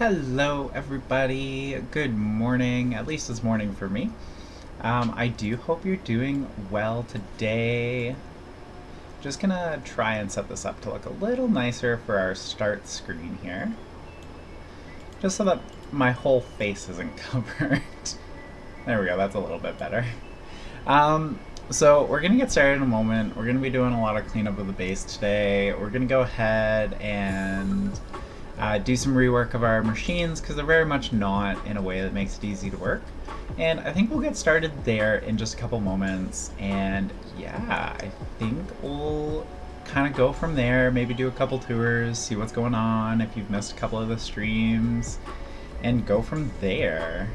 Hello, everybody. Good morning. At least it's morning for me. I do hope you're doing well today. Just gonna try and set this up to look a little nicer for our start screen here. Just so that my whole face isn't covered. There we go, that's a little bit better. So we're gonna get started in a moment. We're gonna be doing a lot of cleanup of the base today. We're gonna go ahead and do some rework of our machines because they're very much not in a way that makes it easy to work. And I think we'll get started there in just a couple moments. And yeah, I think we'll kind of go from there, maybe do a couple tours, see what's going on, if you've missed a couple of the streams, and go from there.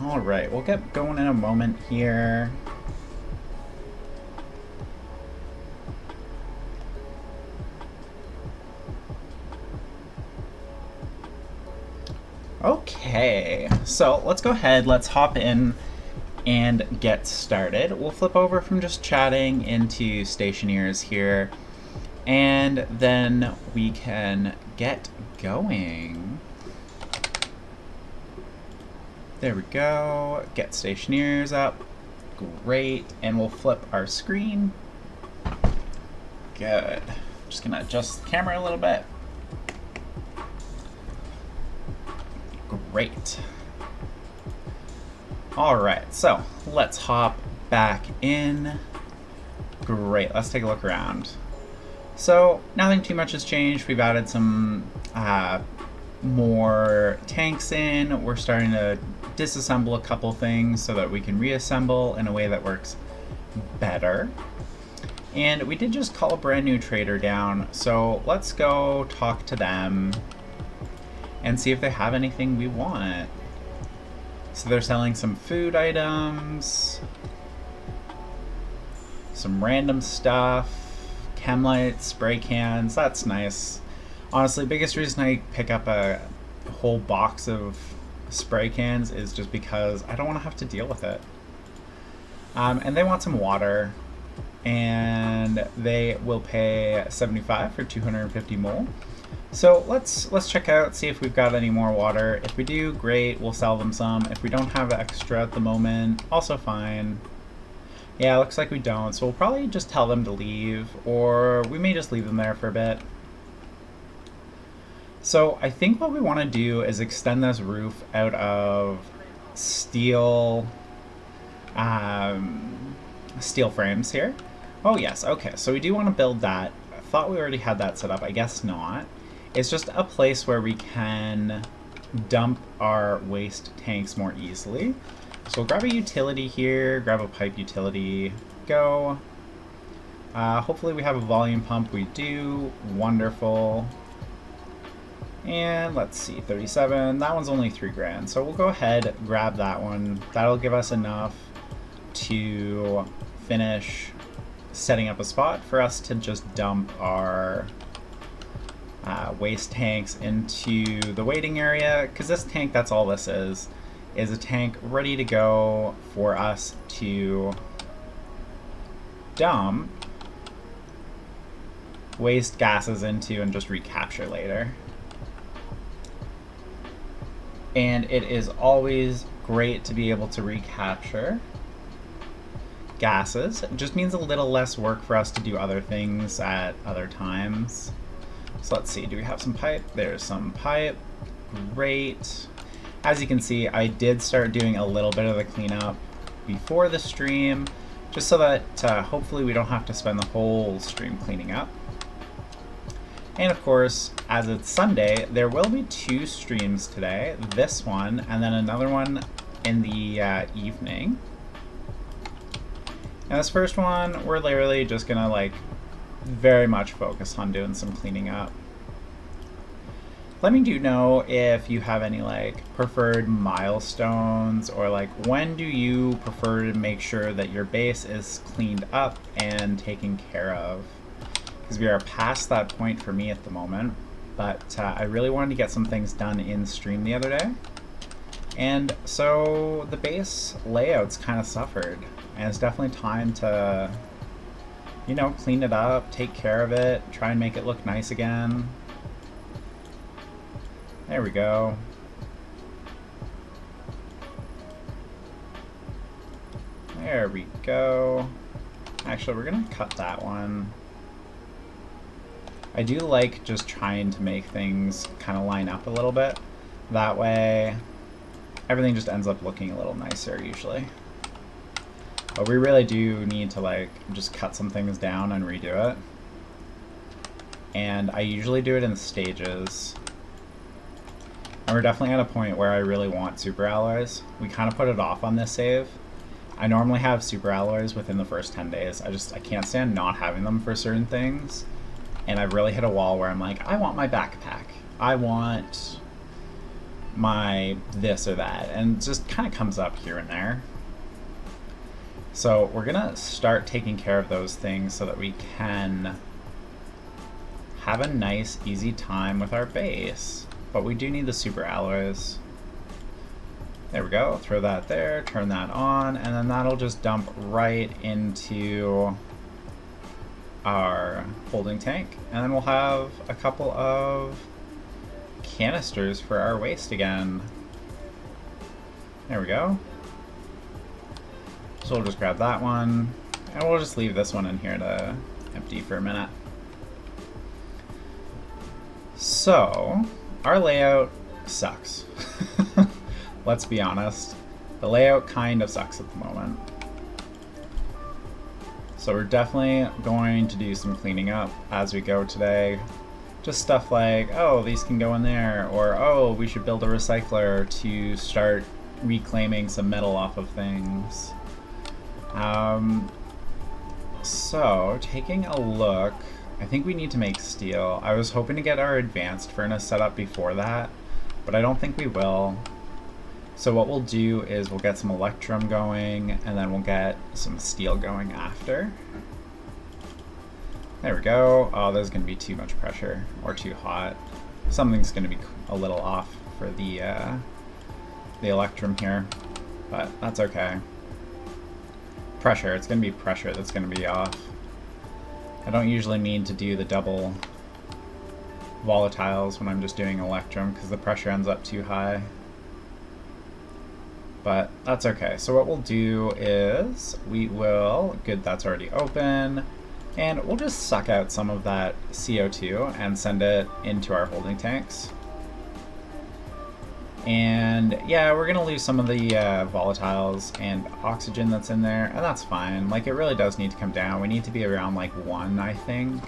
All right, we'll get going in a moment here. Okay, so let's go ahead, let's hop in and get started. We'll flip over from just chatting into Stationeers here, and then we can get going. There we go, get Stationeers up, great, and we'll flip our screen. Good, just gonna adjust the camera a little bit. Great. All right, so let's hop back in. Great, let's take a look around. So nothing too much has changed. We've added some more tanks in. We're starting to disassemble a couple things so that we can reassemble in a way that works better. And we did just call a brand new trader down, so let's go talk to them and see if they have anything we want. So they're selling some food items, some random stuff, chem lights, spray cans, that's nice. Honestly, biggest reason I pick up a whole box of spray cans is just because I don't want to have to deal with it. And they want some water, and they will pay $75 for 250 mole. So let's check out, see if we've got any more water. If we do, great, we'll sell them some. If we don't have extra at the moment, also fine. Yeah, looks like we don't, so we'll probably just tell them to leave, or we may just leave them there for a bit. So I think what we want to do is extend this roof out of steel, steel frames here. Oh yes, okay, so we do want to build that. I thought we already had that set up, I guess not. It's just a place where we can dump our waste tanks more easily. So we'll grab a utility here, grab a pipe utility, go. Hopefully we have a volume pump, we do, wonderful. And let's see, 37, that one's only 3 grand. So we'll go ahead, grab that one. That'll give us enough to finish setting up a spot for us to just dump our waste tanks into the waiting area, because this tank, that's all this is a tank ready to go for us to dump waste gases into and just recapture later. And it is always great to be able to recapture gases. It just means a little less work for us to do other things at other times. So let's see, do we have some pipe? There's some pipe. Great. As you can see, I did start doing a little bit of the cleanup before the stream, just so that hopefully we don't have to spend the whole stream cleaning up. And of course, as it's Sunday, there will be 2 streams today. This one, and then another one in the evening. And this first one, we're literally just gonna like very much focus on doing some cleaning up. Let me know if you have any like preferred milestones, or like when do you prefer to make sure that your base is cleaned up and taken care of? Because we are past that point for me at the moment, but I really wanted to get some things done in stream the other day. And so the base layouts kind of suffered, and it's definitely time to you know, clean it up, take care of it, try and make it look nice again. There we go. There we go. Actually, we're gonna cut that one. I do like just trying to make things kind of line up a little bit. That way, everything just ends up looking a little nicer usually. But we really do need to like just cut some things down and redo it. And I usually do it in stages. And we're definitely at a point where I really want super alloys. We kind of put it off on this save. I normally have super alloys within the first 10 days. I can't stand not having them for certain things. And I've really hit a wall where I'm like, I want my backpack. I want my this or that. And it just kind of comes up here and there. So we're gonna start taking care of those things so that we can have a nice, easy time with our base. But we do need the super alloys. There we go, throw that there, turn that on, and then that'll just dump right into our holding tank. And then we'll have a couple of canisters for our waste again. There we go. So we'll just grab that one, and we'll just leave this one in here to empty for a minute. So, our layout sucks. Let's be honest. The layout kind of sucks at the moment. So we're definitely going to do some cleaning up as we go today. Just stuff like, oh, these can go in there, or oh, we should build a recycler to start reclaiming some metal off of things. So, taking a look, I think we need to make steel. I was hoping to get our advanced furnace set up before that, but I don't think we will. So what we'll do is we'll get some electrum going, and then we'll get some steel going after. There we go. Oh, there's going to be too much pressure, or too hot. Something's going to be a little off for the electrum here, but that's okay. Pressure, it's going to be pressure that's going to be off. I don't usually mean to do the double volatiles when I'm just doing electrum because the pressure ends up too high. But that's okay. So what we'll do is we will, good, that's already open, and we'll just suck out some of that CO2 and send it into our holding tanks. And yeah, we're gonna lose some of the volatiles and oxygen that's in there, and that's fine. Like, it really does need to come down. We need to be around like 1, I think.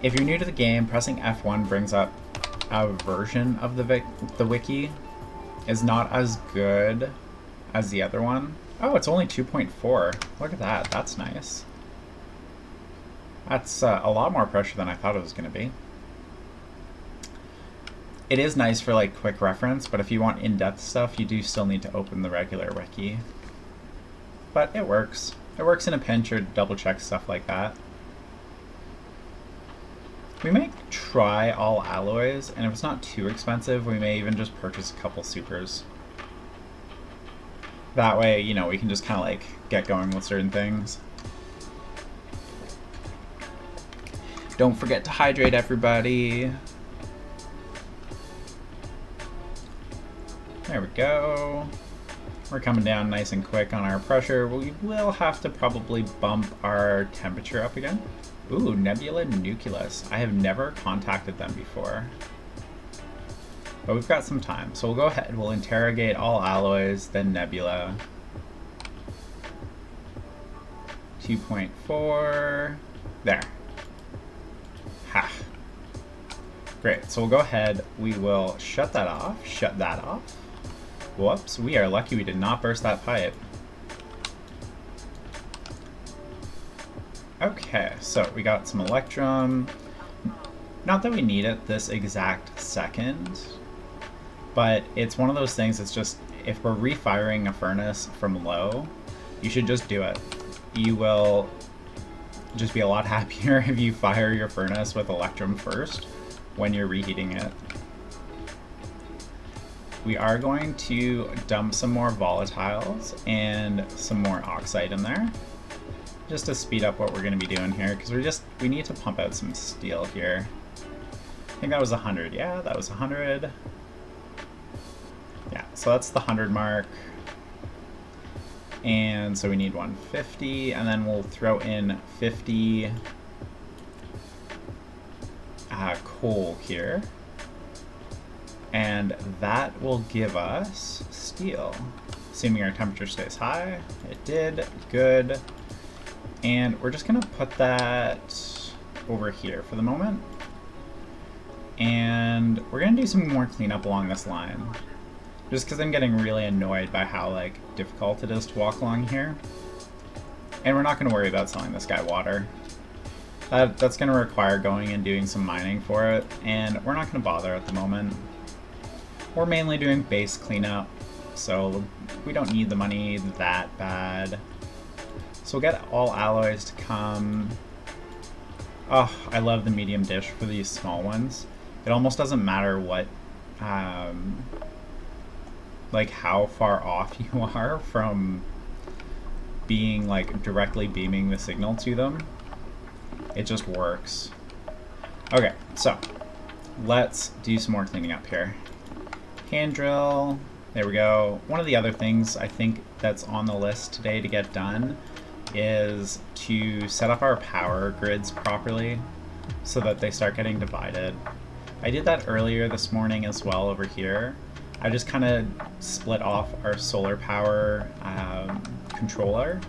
If you're new to the game, pressing F1 brings up a version of the wiki. Is not as good as the other one. Oh, it's only 2.4. Look at that, that's nice. That's a lot more pressure than I thought it was gonna be. It is nice for like quick reference, but if you want in-depth stuff, you do still need to open the regular wiki. But it works. It works in a pinch or double check stuff like that. We may try all alloys, and if it's not too expensive, we may even just purchase a couple supers. That way, you know, we can just kind of like get going with certain things. Don't forget to hydrate, everybody. There we go. We're coming down nice and quick on our pressure. We will have to probably bump our temperature up again. Ooh, Nebula Nucleus. I have never contacted them before. But we've got some time, so we'll go ahead. We'll interrogate all alloys, then Nebula. 2.4. There. Ha. Great, so we'll go ahead. We will shut that off. Shut that off. Whoops, we are lucky we did not burst that pipe. Okay, so we got some electrum. Not that we need it this exact second, but it's one of those things that's just, if we're refiring a furnace from low, you should just do it. You will just be a lot happier if you fire your furnace with electrum first when you're reheating it. We are going to dump some more volatiles and some more oxide in there. just to speed up what we're going to be doing here, because we need to pump out some steel here. I think that was 100. Yeah, that was 100. Yeah, so that's the 100 mark. And so we need 150, and then we'll throw in 50 coal here. And that will give us steel, assuming our temperature stays high. It did. Good. And we're just going to put that over here for the moment. And we're going to do some more cleanup along this line, just because I'm getting really annoyed by how like difficult it is to walk along here. And we're not going to worry about selling this guy water. That's going to require going and doing some mining for it, and we're not going to bother at the moment. We're mainly doing base cleanup, so we don't need the money that bad. So we'll get all alloys to come. Oh, I love the medium dish for these small ones. It almost doesn't matter what, like how far off you are from being like directly beaming the signal to them. It just works. Okay, so let's do some more cleaning up here. Hand drill, there we go. One of the other things I think that's on the list today to get done is to set up our power grids properly so that they start getting divided. I did that earlier this morning as well over here. I just kind of split off our solar power controller.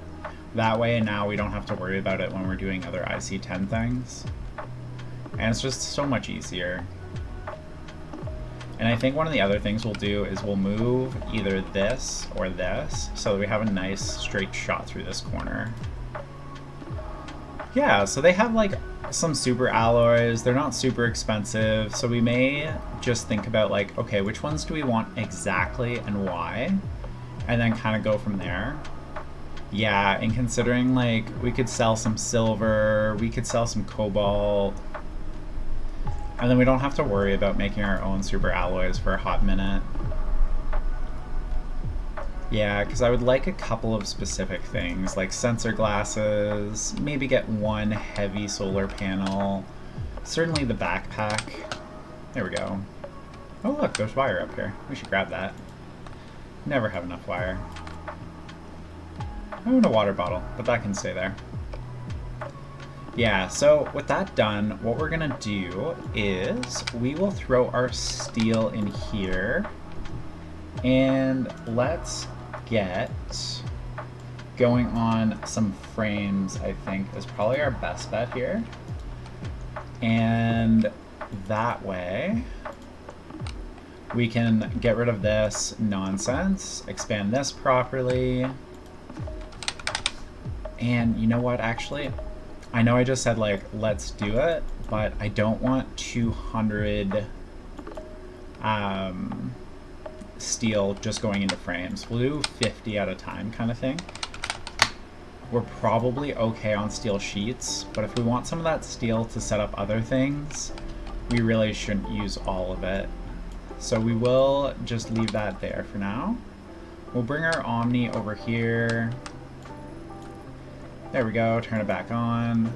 That way now we don't have to worry about it when we're doing other IC10 things. And it's just so much easier. And I think one of the other things we'll do is we'll move either this or this so that we have a nice straight shot through this corner. Yeah, so they have like some super alloys. They're not super expensive, so we may just think about like, okay, which ones do we want exactly and why? And then kind of go from there. Yeah, and considering like we could sell some silver, we could sell some cobalt, and then we don't have to worry about making our own super alloys for a hot minute. Yeah, because I would like a couple of specific things, like sensor glasses, maybe get one heavy solar panel, certainly the backpack. There we go. Oh look, there's wire up here. We should grab that. Never have enough wire. Oh, and a water bottle, but that can stay there. Yeah, so with that done, what we're gonna do is we will throw our steel in here, and let's get going on some frames. I think is probably our best bet here. And that way we can get rid of this nonsense, expand this properly. And you know what, actually, I know I just said like let's do it, but I don't want 200 steel just going into frames. We'll do 50 at a time kind of thing. We're probably okay on steel sheets, but if we want some of that steel to set up other things, we really shouldn't use all of it. So we will just leave that there for now. We'll bring our Omni over here. There we go, turn it back on.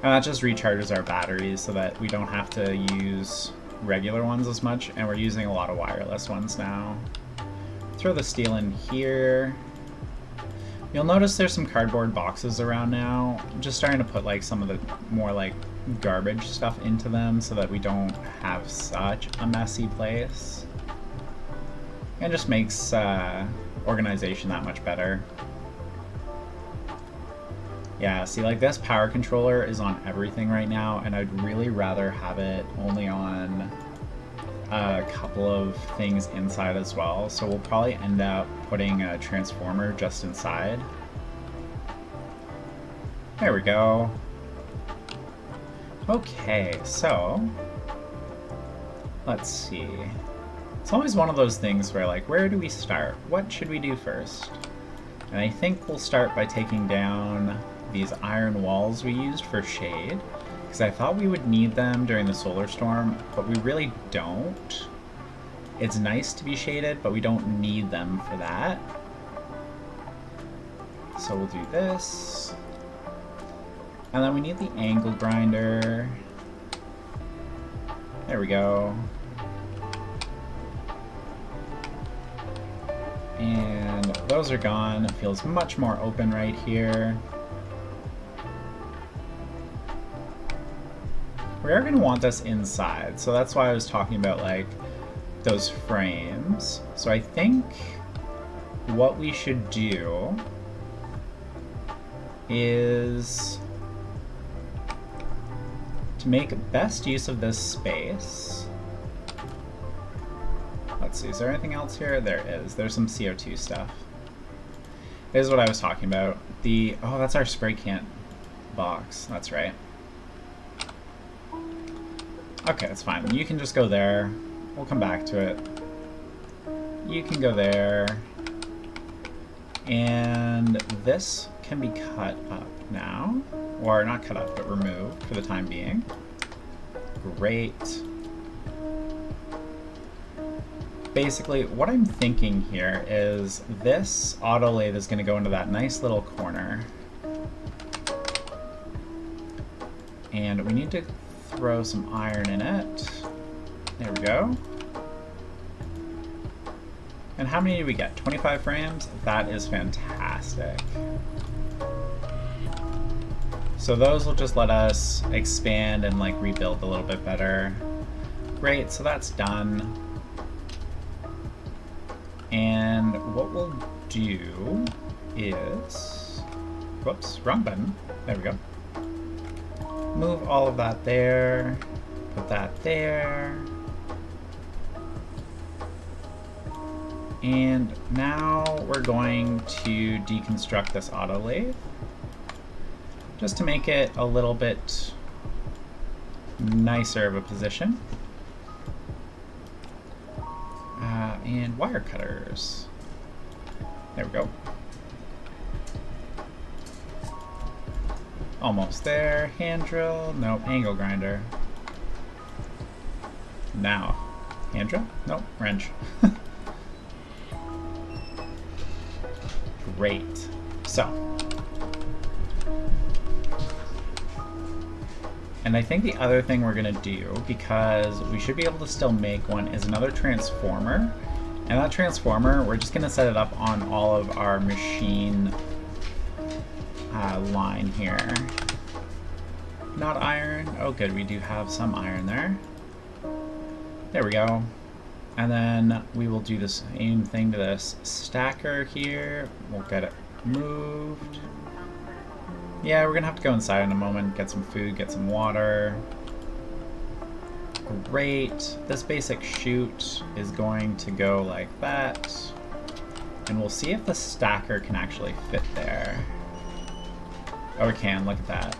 And that just recharges our batteries so that we don't have to use regular ones as much, and we're using a lot of wireless ones now. Throw the steel in here. You'll notice there's some cardboard boxes around now. I'm just starting to put like some of the more like garbage stuff into them so that we don't have such a messy place. And just makes organization that much better. Yeah, see, like this power controller is on everything right now, and I'd really rather have it only on a couple of things inside as well. So we'll probably end up putting a transformer just inside. There we go. Okay, so let's see. It's always one of those things where like, where do we start? What should we do first? And I think we'll start by taking down these iron walls we used for shade, because I thought we would need them during the solar storm, but we really don't. It's nice to be shaded, but we don't need them for that. So we'll do this. And then we need the angle grinder. There we go. And those are gone. It feels much more open right here. We are going to want this inside, so that's why I was talking about like those frames. So I think what we should do is to make best use of this space. Let's see, is there anything else here? There is. There's some CO2 stuff. This is what I was talking about. Oh, that's our spray can box. That's right. Okay, that's fine. You can just go there. We'll come back to it. You can go there. And this can be cut up now. Or not cut up, but removed for the time being. Great. Basically, what I'm thinking here is this auto lathe is going to go into that nice little corner. And we need to throw some iron in it. There we go. And how many do we get? 25 frames? That is fantastic. So those will just let us expand and like rebuild a little bit better. Great, so that's done. And what we'll do is, whoops, wrong button. There we go. Move all of that there, put that there. And now we're going to deconstruct this auto lathe just to make it a little bit nicer of a position. And wire cutters. There we go. Almost there. Hand drill. Nope. Angle grinder. Now. Hand drill? Nope. Wrench. Great. So. And I think the other thing we're going to do, because we should be able to still make one, is another transformer. And that transformer, we're just going to set it up on all of our machine line here. Not iron. Oh good, we do have some iron there. There we go. And then we will do the same thing to this stacker here. We'll get it moved. Yeah, we're going to have to go inside in a moment, get some food, get some water. Great. This basic chute is going to go like that. And we'll see if the stacker can actually fit there. Oh, it can. Look at that.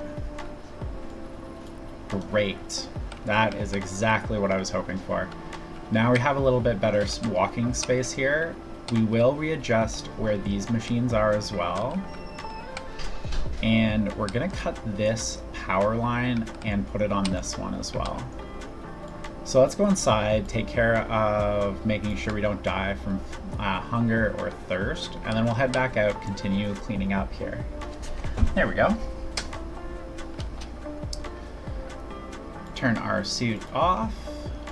Great. That is exactly what I was hoping for. Now we have a little bit better walking space here. We will readjust where these machines are as well. And we're going to cut this power line and put it on this one as well. So let's go inside, take care of making sure we don't die from hunger or thirst, and then we'll head back out, continue cleaning up here. There we go. Turn our suit off,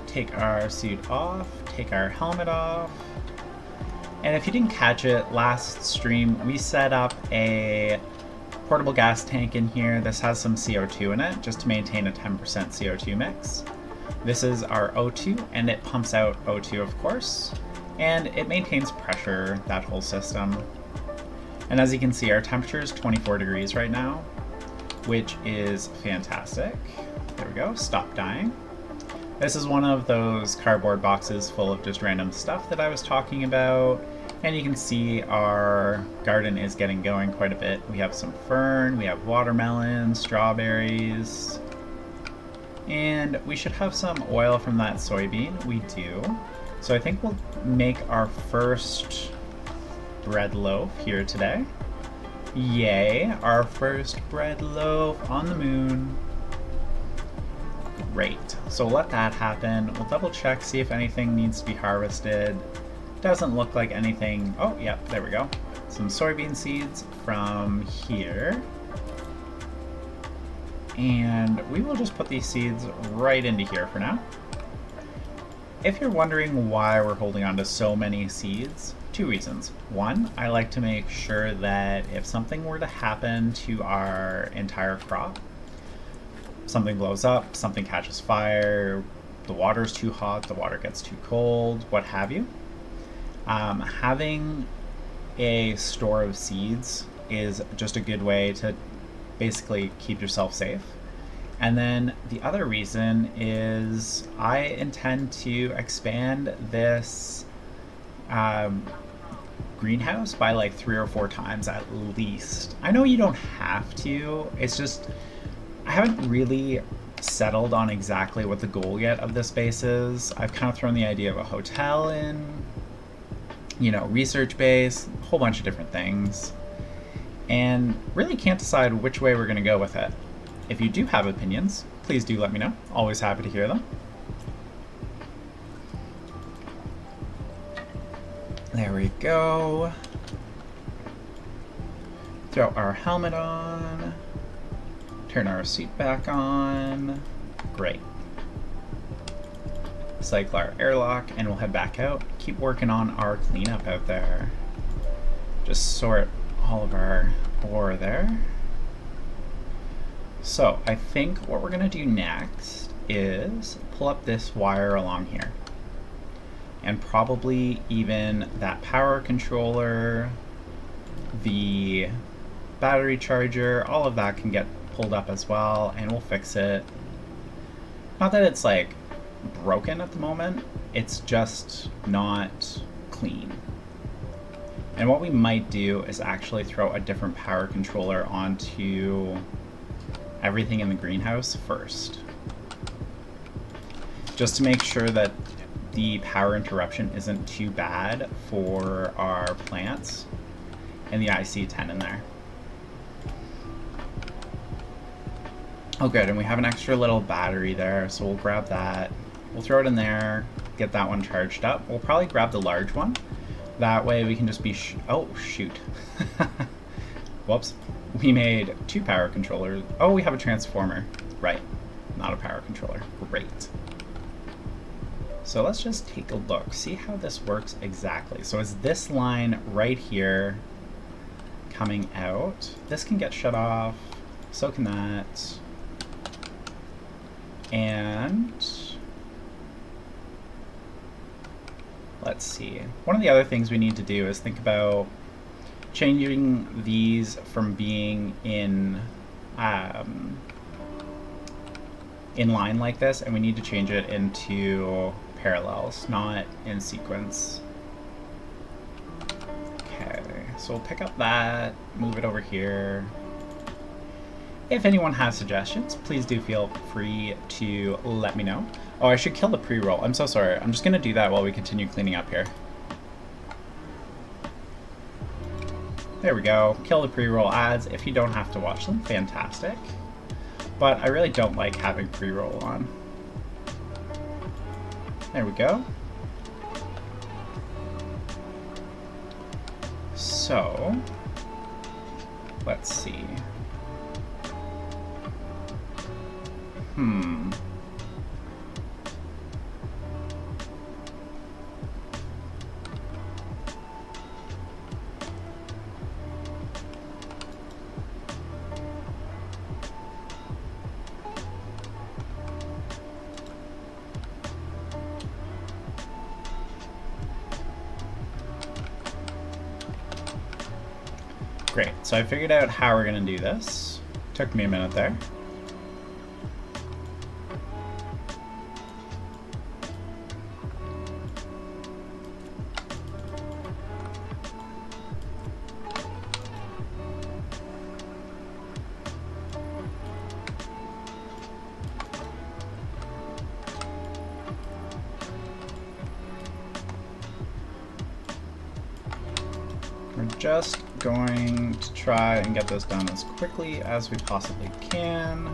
take our suit off, take our helmet off. And if you didn't catch it, last stream we set up a portable gas tank in here. This has some CO2 in it, just to maintain a 10% CO2 mix. This is our O2, and it pumps out O2, of course, and it maintains pressure, that whole system. And as you can see, our temperature is 24 degrees right now, which is fantastic. There we go, stop dying. This is one of those cardboard boxes full of just random stuff that I was talking about, and you can see our garden is getting going quite a bit. We have some fern, we have watermelon, strawberries, and we should have some oil from that soybean. We do. So I think we'll make our first bread loaf here today. Yay, our first bread loaf on the moon. Great. So we'll let that happen. We'll double check, see if anything needs to be harvested. Doesn't look like anything. Oh, yep, there we go. some soybean seeds from here. And we will just put these seeds right into here for now. If you're wondering why we're holding on to so many seeds, two reasons. One, I like to make sure that if something were to happen to our entire crop, something blows up, something catches fire, the water's too hot, the water gets too cold, what have you, having a store of seeds is just a good way to basically keep yourself safe. And then the other reason is I intend to expand this greenhouse by like 3 or 4 times at least. I know you don't have to, it's just I haven't really settled on exactly what the goal yet of this space is. I've kind of thrown the idea of a hotel in, you know, research base, a whole bunch of different things, and really can't decide which way we're going to go with it. If you do have opinions, please do let me know. Always happy to hear them. There we go. Throw our helmet on. Turn our seat back on. Great. Cycle our airlock and we'll head back out. Keep working on our cleanup out there. Just sort all of our ore there. So I think what we're gonna do next is pull up this wire along here. And probably even that power controller, the battery charger, all of that can get pulled up as well, and we'll fix it. Not that it's like broken at the moment, it's just not clean. And what we might do is actually throw a different power controller onto everything in the greenhouse first, just to make sure that the power interruption isn't too bad for our plants and the IC10 in there. Oh good, and we have an extra little battery there, so we'll grab that. We'll throw it in there, get that one charged up. We'll probably grab the large one. That way we can just be oh, shoot. Whoops. We made 2 power controllers. Oh, we have a transformer. Right, not a power controller. Great. So let's just take a look, see how this works exactly. So is this line right here coming out? This can get shut off, so can that. And let's see. One of the other things we need to do is think about changing these from being in line like this, and we need to change it into parallels, not in sequence. Okay, so we'll pick up that, move it over here. If anyone has suggestions, please do feel free to let me know. Oh, I should kill the pre-roll. I'm so sorry. I'm just gonna do that while we continue cleaning up here. There we go. Kill the pre-roll ads. If you don't have to watch them, fantastic. But I really don't like having pre-roll on. There we go. So, let's see. Great, so I figured out how we're gonna do this. Took me a minute there. We're just going to try and get this done as quickly as we possibly can.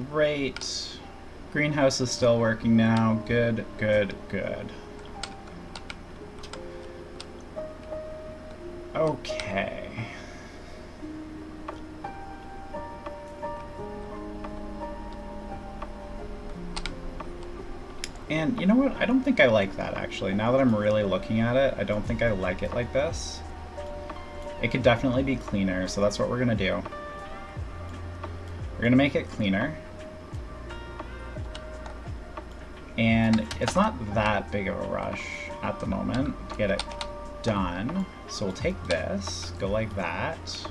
Great. Greenhouse is still working now. Good, good, good. Okay. And you know what? I don't think I like that, actually. Now that I'm really looking at it, I don't think I like it like this. It could definitely be cleaner, so that's what we're gonna do. We're gonna make it cleaner. And it's not that big of a rush at the moment to get it done. So we'll take this, go like that.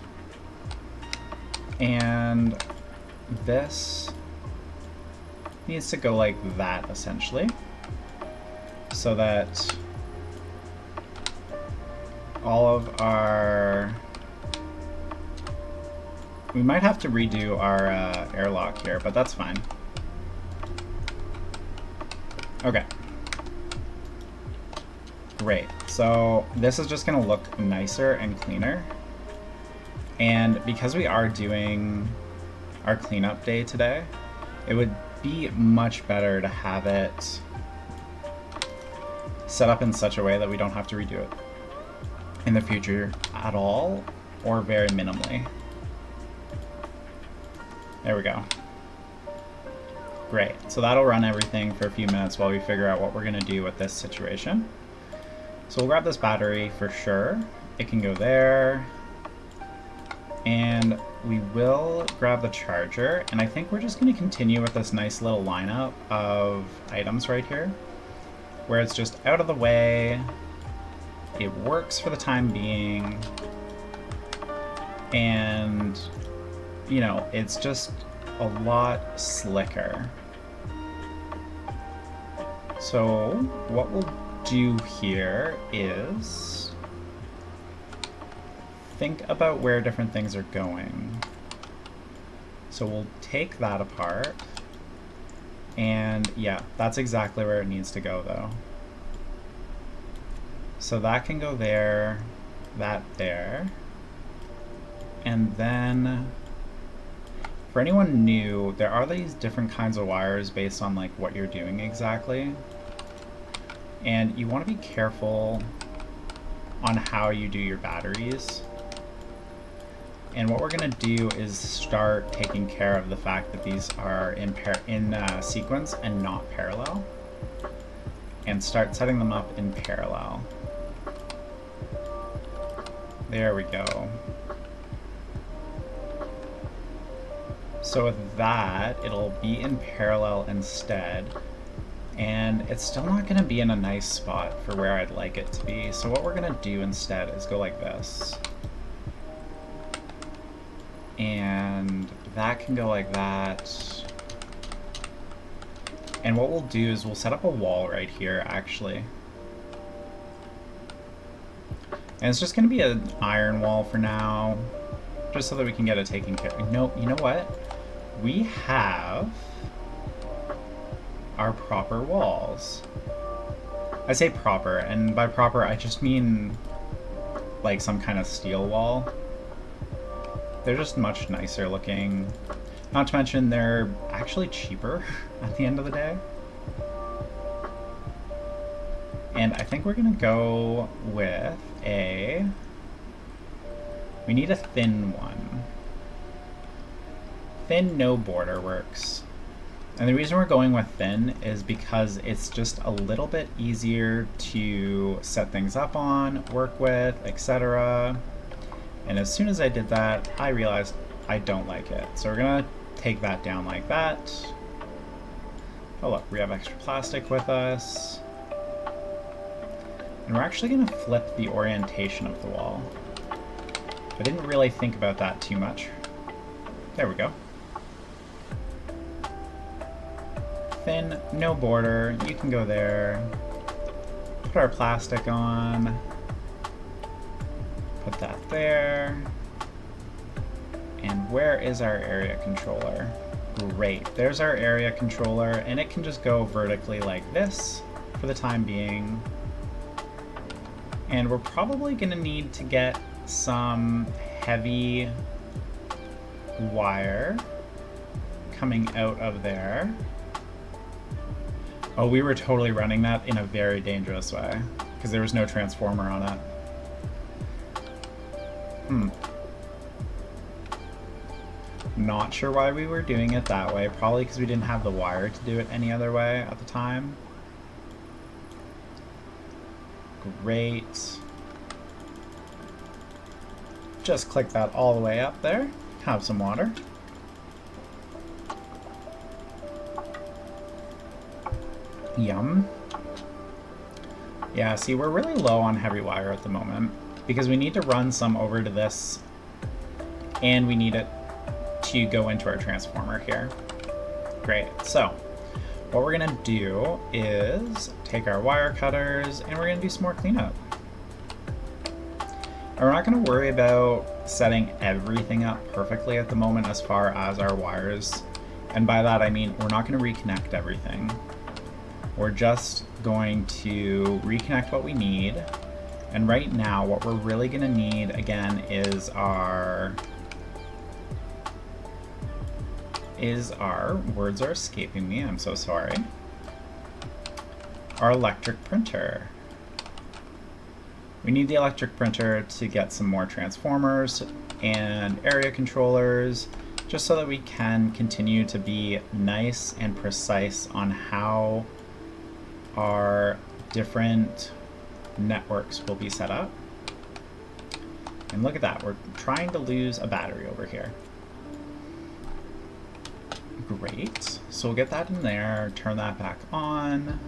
And this needs to go like that, essentially. So that all of our... We might have to redo our airlock here, but that's fine. Okay. Great. So this is just going to look nicer and cleaner. And because we are doing our cleanup day today, it would be much better to have it set up in such a way that we don't have to redo it in the future at all, or very minimally. There we go. Great. So that'll run everything for a few minutes while we figure out what we're going to do with this situation. So we'll grab this battery for sure. It can go there. And we will grab the charger. And I think we're just going to continue with this nice little lineup of items right here, where it's just out of the way. It works for the time being. And, you know, it's just a lot slicker. So what we'll do here is think about where different things are going. So we'll take that apart, and yeah, that's exactly where it needs to go though. So that can go there, that there, and then for anyone new, there are these different kinds of wires based on like what you're doing exactly. And you want to be careful on how you do your batteries. And what we're going to do is start taking care of the fact that these are in sequence and not parallel. And start setting them up in parallel. There we go. So with that, it'll be in parallel instead, and it's still not going to be in a nice spot for where I'd like it to be. So what we're going to do instead is go like this. And that can go like that. And what we'll do is we'll set up a wall right here, actually. And it's just going to be an iron wall for now, just so that we can get it taken care of. No, you know what? We have our proper walls. I say proper, and by proper I just mean like some kind of steel wall. They're just much nicer looking. Not to mention they're actually cheaper at the end of the day. And I think we're gonna go with we need a thin one. Thin, no border works. And the reason we're going with thin is because it's just a little bit easier to set things up on, work with, etc. And as soon as I did that, I realized I don't like it. So we're gonna take that down like that. Oh look, we have extra plastic with us. And we're actually gonna flip the orientation of the wall. I didn't really think about that too much. There we go. Thin, no border, you can go there. Put our plastic on. Put that there. And where is our area controller? Great, there's our area controller, and it can just go vertically like this for the time being. And we're probably gonna need to get some heavy wire, coming out of there. Oh, we were totally running that in a very dangerous way because there was no transformer on it. Not sure why we were doing it that way. Probably because we didn't have the wire to do it any other way at the time. Great. Just click that all the way up there. Have some water. Yum. Yeah, see, we're really low on heavy wire at the moment because we need to run some over to this and we need it to go into our transformer here. Great. So what we're gonna do is take our wire cutters and we're gonna do some more cleanup. And we're not gonna worry about setting everything up perfectly at the moment as far as our wires. And by that I mean we're not gonna reconnect everything. We're just going to reconnect what we need. And right now what we're really gonna need again is our words are escaping me, I'm so sorry. Our electric printer. We need the electric printer to get some more transformers and area controllers, just so that we can continue to be nice and precise on how our different networks will be set up. And look at that, we're trying to lose a battery over here. Great, so we'll get that in there, turn that back on.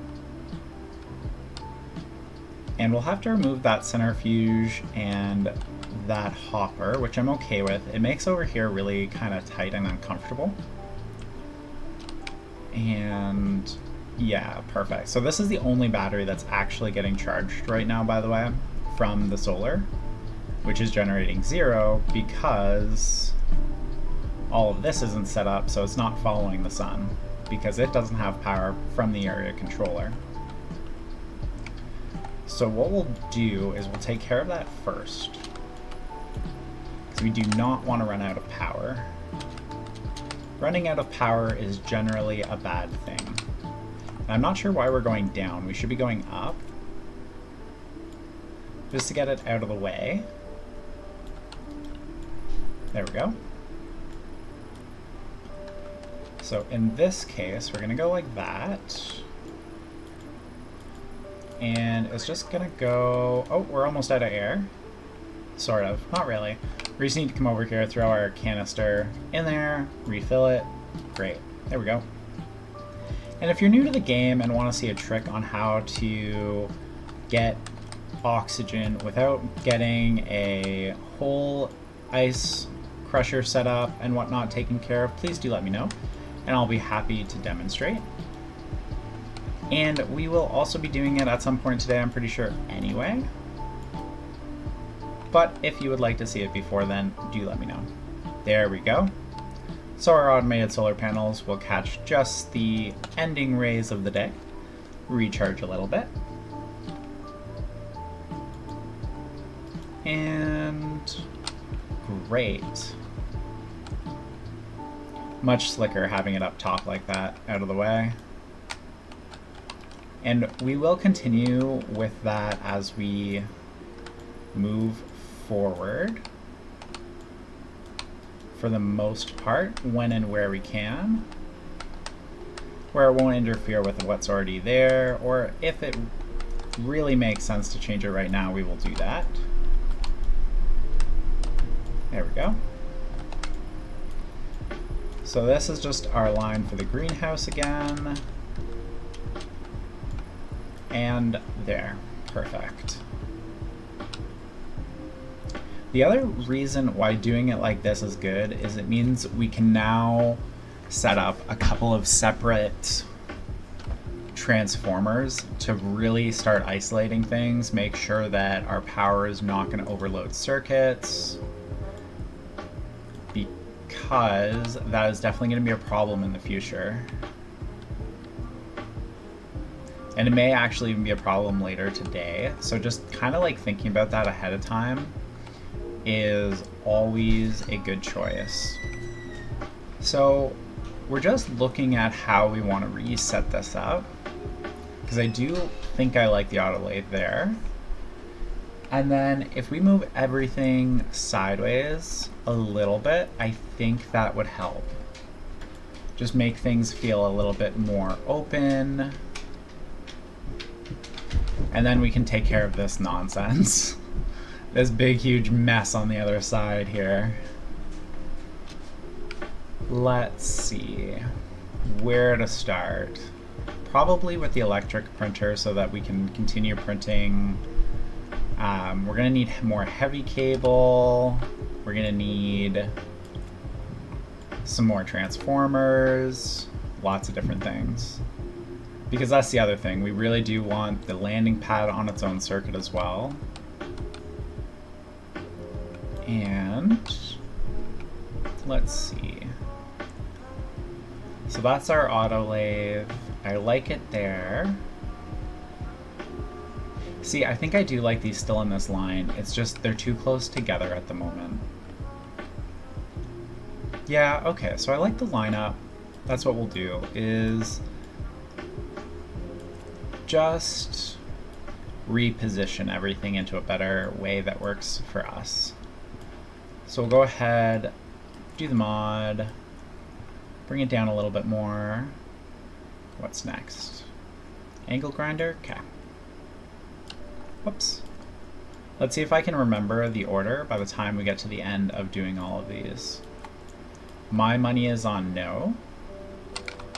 And we'll have to remove that centrifuge and that hopper, which I'm okay with. It makes over here really kind of tight and uncomfortable. And yeah, perfect. So this is the only battery that's actually getting charged right now, by the way, from the solar, which is generating 0 because all of this isn't set up, so it's not following the sun because it doesn't have power from the area controller. So what we'll do is we'll take care of that first, because we do not want to run out of power. Running out of power is generally a bad thing. And I'm not sure why we're going down. We should be going up, just to get it out of the way. There we go. So in this case, we're going to go like that. And it's just going to go... Oh, we're almost out of air. Sort of. Not really. We just need to come over here, throw our canister in there, refill it. Great. There we go. And if you're new to the game and want to see a trick on how to get oxygen without getting a whole ice crusher set up and whatnot taken care of, please do let me know, and I'll be happy to demonstrate. And we will also be doing it at some point today, I'm pretty sure anyway. But if you would like to see it before then, do let me know. There we go. So our automated solar panels will catch just the ending rays of the day, recharge a little bit, and great. Much slicker having it up top like that, out of the way. And we will continue with that as we move forward for the most part, when and where we can, where it won't interfere with what's already there, or if it really makes sense to change it right now, we will do that. There we go. So this is just our line for the greenhouse again. And there, perfect. The other reason why doing it like this is good is it means we can now set up a couple of separate transformers to really start isolating things, make sure that our power is not going to overload circuits, because that is definitely going to be a problem in the future. And it may actually even be a problem later today. So just kind of like thinking about that ahead of time is always a good choice. So we're just looking at how we want to reset this up, because I do think I like the auto lathe there. And then if we move everything sideways a little bit, I think that would help. Just make things feel a little bit more open. And then we can take care of this nonsense. This big, huge mess on the other side here. Let's see where to start. Probably with the electric printer so that we can continue printing. We're gonna need more heavy cable. We're gonna need some more transformers, lots of different things. Because that's the other thing, we really do want the landing pad on its own circuit as well. And let's see. So that's our auto lathe. I like it there. See, I think I do like these still in this line. It's just they're too close together at the moment. Yeah, okay, so I like the lineup. That's what we'll do, is just reposition everything into a better way that works for us. So we'll go ahead, do the mod, bring it down a little bit more. What's next? Angle grinder? Okay. Whoops. Let's see if I can remember the order by the time we get to the end of doing all of these. My money is on no.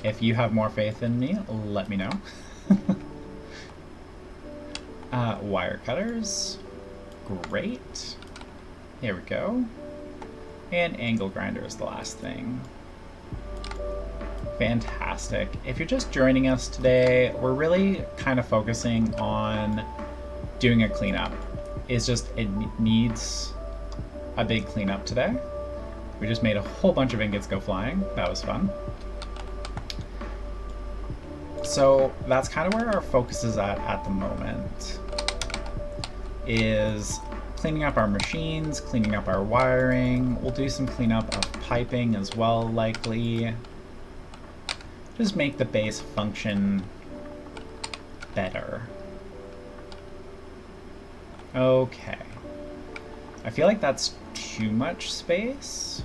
If you have more faith in me, let me know. Wire cutters. Great. Here we go. And angle grinder is the last thing. Fantastic. If you're just joining us today, we're really kind of focusing on doing a cleanup. It's just, it needs a big cleanup today. We just made a whole bunch of ingots go flying. That was fun. So that's kind of where our focus is at the moment, is cleaning up our machines, cleaning up our wiring. We'll do some cleanup of piping as well, likely. Just make the base function better. Okay. I feel like that's too much space.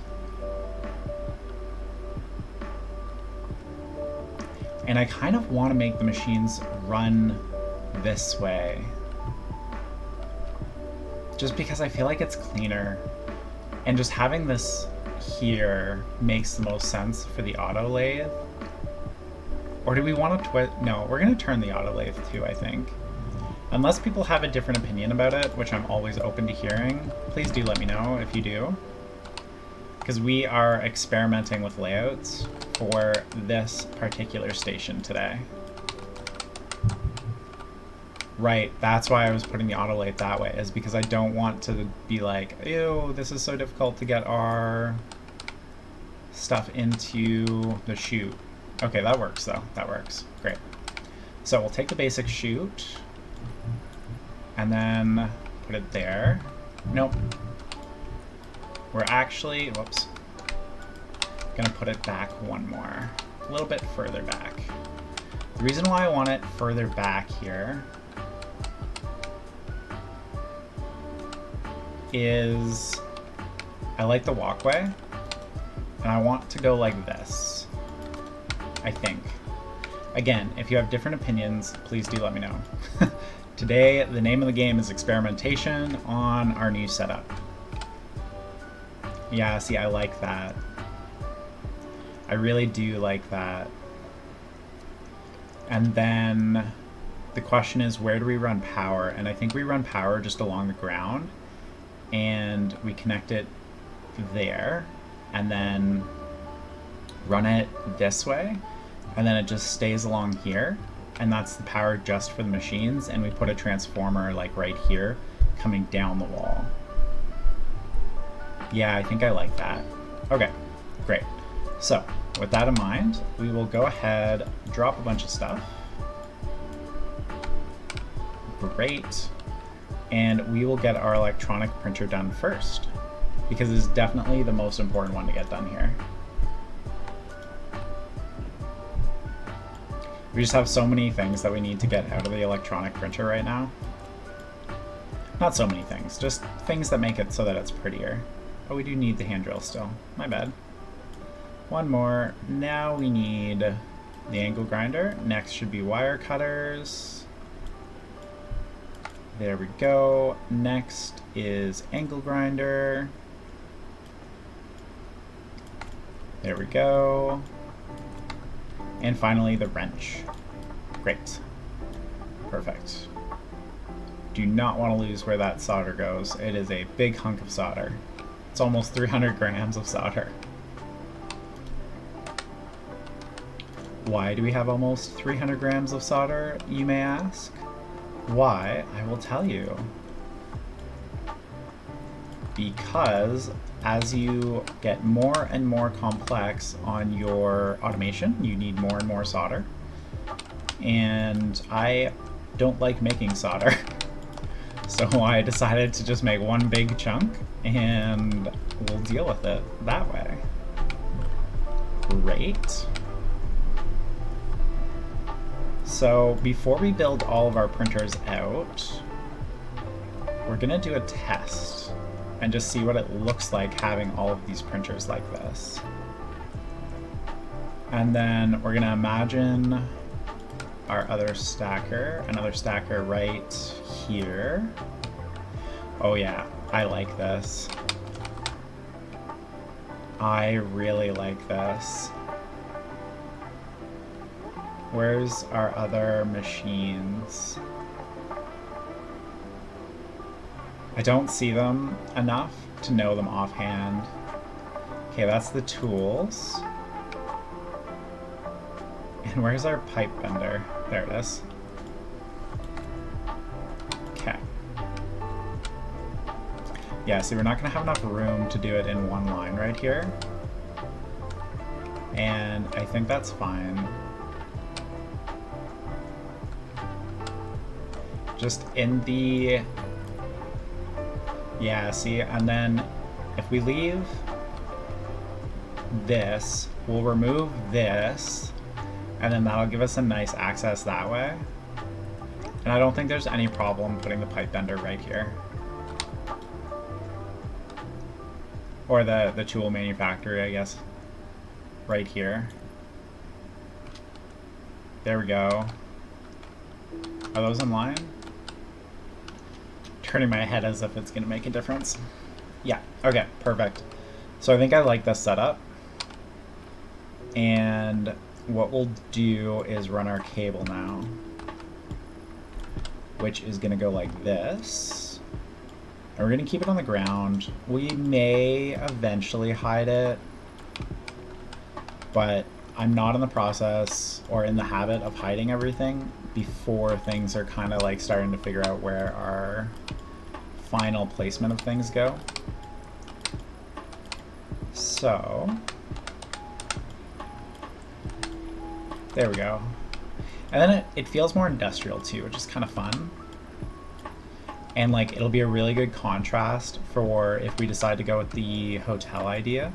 And I kind of want to make the machines run this way. Just because I feel like it's cleaner. And just having this here makes the most sense for the auto lathe. Or do we want to no, we're going to turn the auto lathe too, I think. Unless people have a different opinion about it, which I'm always open to hearing, please do let me know if you do. Because we are experimenting with layouts for this particular station today. Right, that's why I was putting the auto lathe that way, is because I don't want to be like, ew, this is so difficult to get our stuff into the chute. Okay, that works though, that works, great. So we'll take the basic chute, and then put it there. Nope. We're actually, whoops, gonna put it back one more, a little bit further back. The reason why I want it further back here is I like the walkway, and I want to go like this, I think. Again, if you have different opinions, please do let me know. Today, the name of the game is experimentation on our new setup. Yeah, see, I like that. I really do like that. And then the question is, where do we run power? And I think we run power just along the ground, and we connect it there, and then run it this way, and then it just stays along here, and that's the power just for the machines, and we put a transformer like right here coming down the wall. Yeah, I think I like that. Okay, great. So with that in mind, we will go ahead, drop a bunch of stuff. Great. And we will get our electronic printer done first, because it's definitely the most important one to get done here. We just have so many things that we need to get out of the electronic printer right now. Not so many things, just things that make it so that it's prettier. Oh, we do need the hand drill still. My bad. One more. Now we need the angle grinder. Next should be wire cutters. There we go. Next is angle grinder. There we go. And finally the wrench. Great. Perfect. Do not want to lose where that solder goes. It is a big hunk of solder. It's almost 300 grams of solder. Why do we have almost 300 grams of solder, you may ask? Why? I will tell you. Because as you get more and more complex on your automation, you need more and more solder. And I don't like making solder. So I decided to just make one big chunk and we'll deal with it that way. Great. So before we build all of our printers out, we're gonna do a test and just see what it looks like having all of these printers like this. And then we're gonna imagine our other stacker, another stacker right here. Oh yeah, I like this. I really like this. Where's our other machines? I don't see them enough to know them offhand. Okay, that's the tools. And where's our pipe bender? There it is. Okay. Yeah, see, we're not gonna have enough room to do it in one line right here. And I think that's fine. Just in the... Yeah, see, and then if we leave this, we'll remove this, and then that'll give us a nice access that way. And I don't think there's any problem putting the pipe bender right here. Or the tool manufacturer, I guess, right here. There we go. Are those in line? Turning my head as if it's gonna make a difference. Yeah, okay, perfect. So I think I like this setup. And what we'll do is run our cable now, which is gonna go like this. And we're gonna keep it on the ground. We may eventually hide it, but I'm not in the process or in the habit of hiding everything before things are kind of like starting to figure out where our final placement of things go. So there we go. And then it feels more industrial too, which is kind of fun. And like it'll be a really good contrast for if we decide to go with the hotel idea.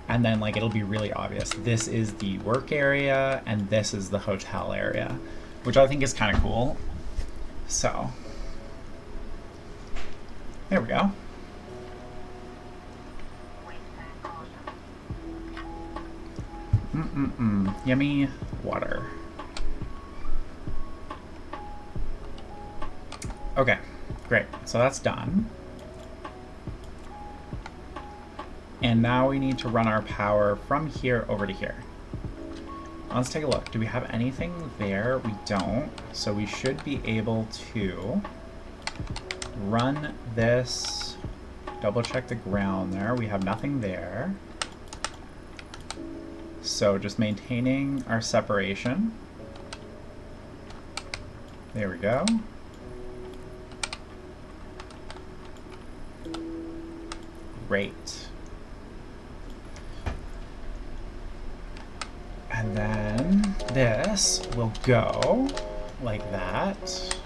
And then like it'll be really obvious. This is the work area and this is the hotel area, which I think is kind of cool. So there we go. Yummy water. Okay, great. So that's done. And now we need to run our power from here over to here. Let's take a look. Do we have anything there? We don't. So we should be able to run this, double check the ground there. We have nothing there. So just maintaining our separation. There we go. Great. And then this will go like that.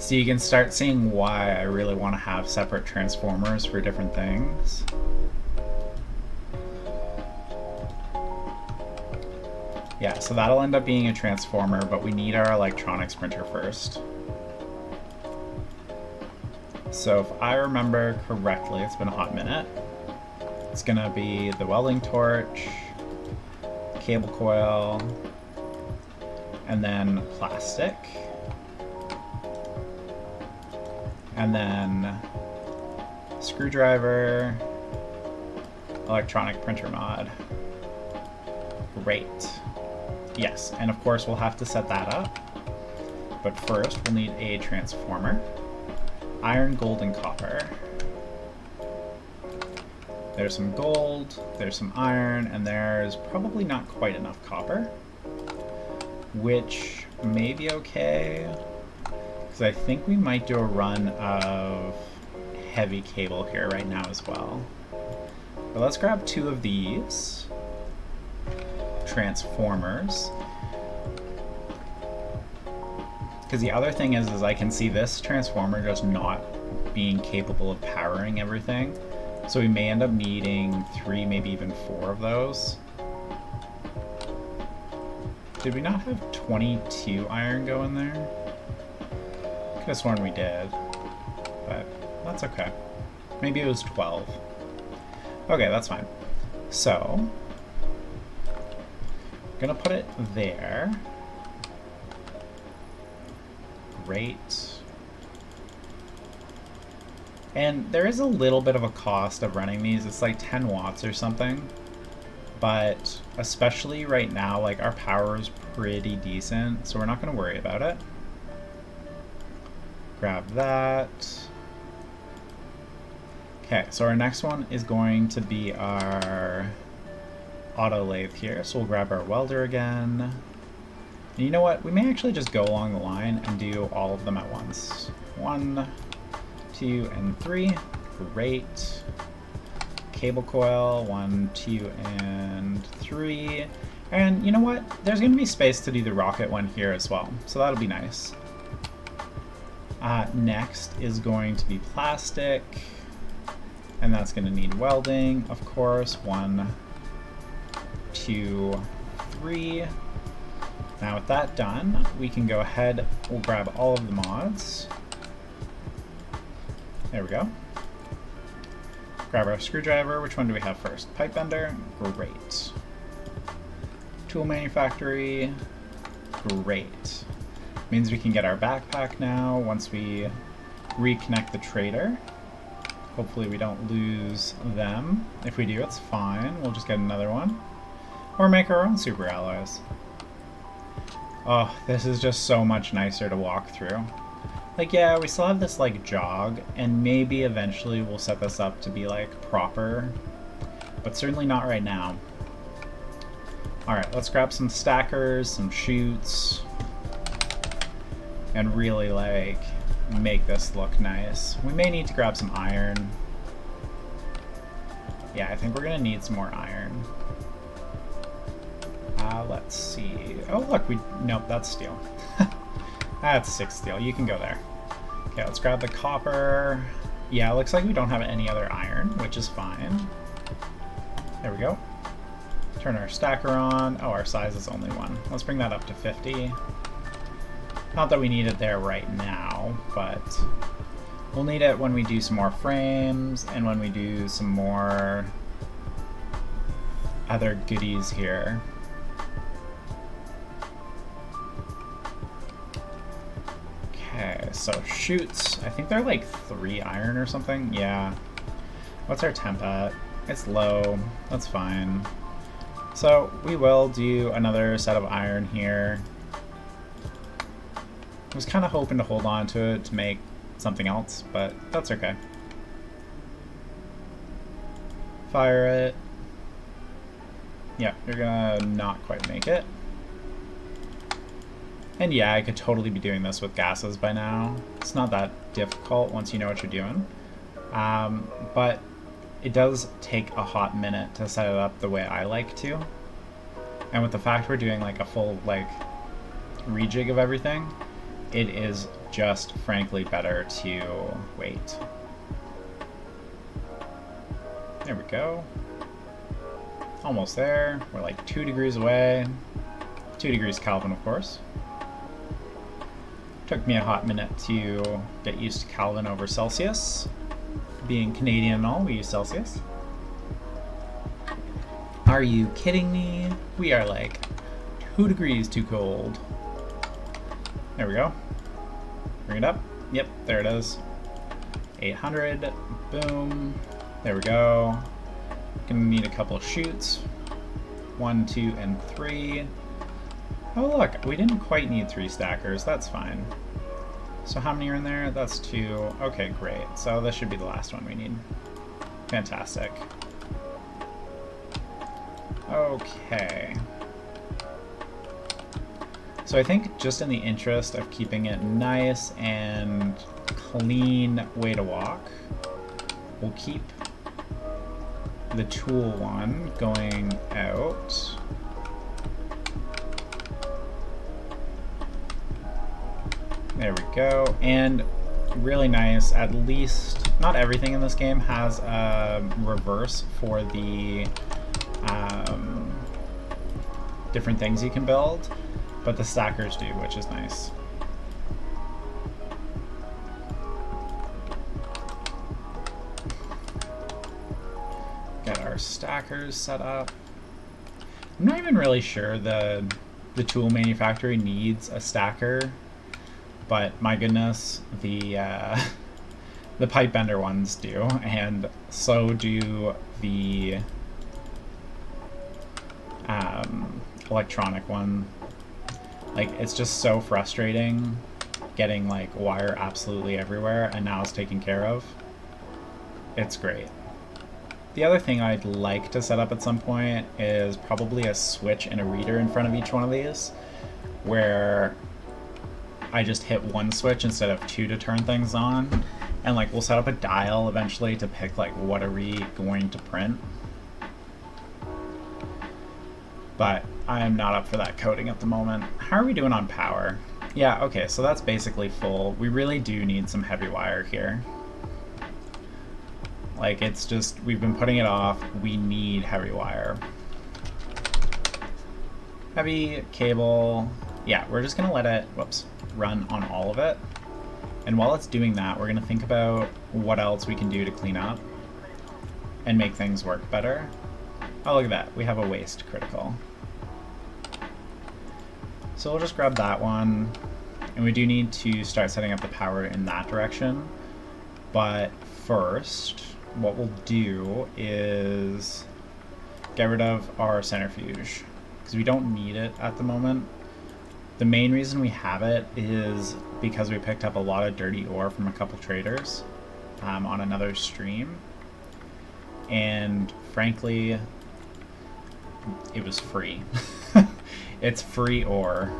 So you can start seeing why I really want to have separate transformers for different things. Yeah, so that'll end up being a transformer, but we need our electronics printer first. So if I remember correctly, it's been a hot minute. It's gonna be the welding torch, cable coil, and then plastic. And then screwdriver, electronic printer mod. Great. Yes, and of course we'll have to set that up. But first we'll need a transformer. Iron, gold, and copper. There's some gold, there's some iron, and there's probably not quite enough copper. Which may be okay, because I think we might do a run of heavy cable here right now as well. But let's grab 2 of these transformers. Because the other thing is I can see this transformer just not being capable of powering everything. So we may end up needing 3, maybe even 4 of those. Did we not have 22 iron go in there? Could have sworn we did, but that's okay. Maybe it was 12. Okay, that's fine. So, I'm gonna put it there. Great. And there is a little bit of a cost of running these. It's like 10 watts or something. But especially right now, like our power is pretty decent, so we're not gonna worry about it. Grab that. Okay, so our next one is going to be our auto lathe here. So we'll grab our welder again. And you know what? We may actually just go along the line and do all of them at once. 1, 2, and 3. Great. Cable coil, 1, 2, and 3. And you know what? There's going to be space to do the rocket one here as well, so that'll be nice. Next is going to be plastic, and that's going to need welding, of course. 1, 2, 3. Now with that done, we can go ahead, we'll grab all of the mods. There we go. Grab our screwdriver. Which one do we have first? Pipe bender? Great. Tool manufactory? Great. Means we can get our backpack now once we reconnect the trader. Hopefully we don't lose them. If we do, it's fine. We'll just get another one. Or make our own super alloys. Oh, this is just so much nicer to walk through. Like, yeah, we still have this, like, jog, and maybe eventually we'll set this up to be, like, proper, but certainly not right now. Alright, let's grab some stackers, some chutes, and really, like, make this look nice. We may need to grab some iron. Yeah, I think we're gonna need some more iron. Let's see. Oh, look, nope, that's steel. That's 6 steel. You can go there. Okay, let's grab the copper. Yeah, it looks like we don't have any other iron, which is fine. There we go. Turn our stacker on. Oh, our size is only 1. Let's bring that up to 50. Not that we need it there right now, but we'll need it when we do some more frames and when we do some more other goodies here. Okay, so chutes. I think they're like 3 iron or something. Yeah. What's our temp at? It's low. That's fine. So we will do another set of iron here. I was kind of hoping to hold on to it to make something else, but that's okay. Fire it. Yeah, you're gonna not quite make it. And yeah, I could totally be doing this with gases by now. It's not that difficult once you know what you're doing. But it does take a hot minute to set it up the way I like to. And with the fact we're doing like a full like rejig of everything, it is just frankly better to wait. There we go. Almost there. We're like 2 degrees away. 2 degrees Kelvin, of course. Took me a hot minute to get used to Kelvin over Celsius. Being Canadian and all, we use Celsius. Are you kidding me? We are like 2 degrees too cold. There we go. Bring it up. Yep, there it is. 800. Boom. There we go. Gonna need a couple of shoots. 1, 2, and 3. Oh look, we didn't quite need 3 stackers. That's fine. So how many are in there? That's 2. Okay, great. So this should be the last one we need. Fantastic. Okay. So I think just in the interest of keeping it nice and clean way to walk, we'll keep the tool one going out. There we go. And really nice, at least, not everything in this game has a reverse for the different things you can build, but the stackers do, which is nice. Get our stackers set up. I'm not even really sure the tool manufacturer needs a stacker, but my goodness, the pipe bender ones do, and so do the electronic one. Like, it's just so frustrating getting like wire absolutely everywhere, and now it's taken care of. It's great. The other thing I'd like to set up at some point is probably a switch and a reader in front of each one of these, where I just hit one switch instead of 2 to turn things on, and like we'll set up a dial eventually to pick like what are we going to print. But I'm not up for that coding at the moment. How are we doing on power? Yeah, okay, so that's basically full. We really do need some heavy wire here. Like, it's just, we've been putting it off. We need heavy wire. Heavy cable. Yeah, we're just gonna let it, whoops, run on all of it. And while it's doing that, we're gonna think about what else we can do to clean up and make things work better. Oh, look at that. We have a waste critical. So we'll just grab that one. And we do need to start setting up the power in that direction. But first, what we'll do is get rid of our centrifuge, because we don't need it at the moment. The main reason we have it is because we picked up a lot of dirty ore from a couple traders on another stream. And frankly, it was free. It's free ore.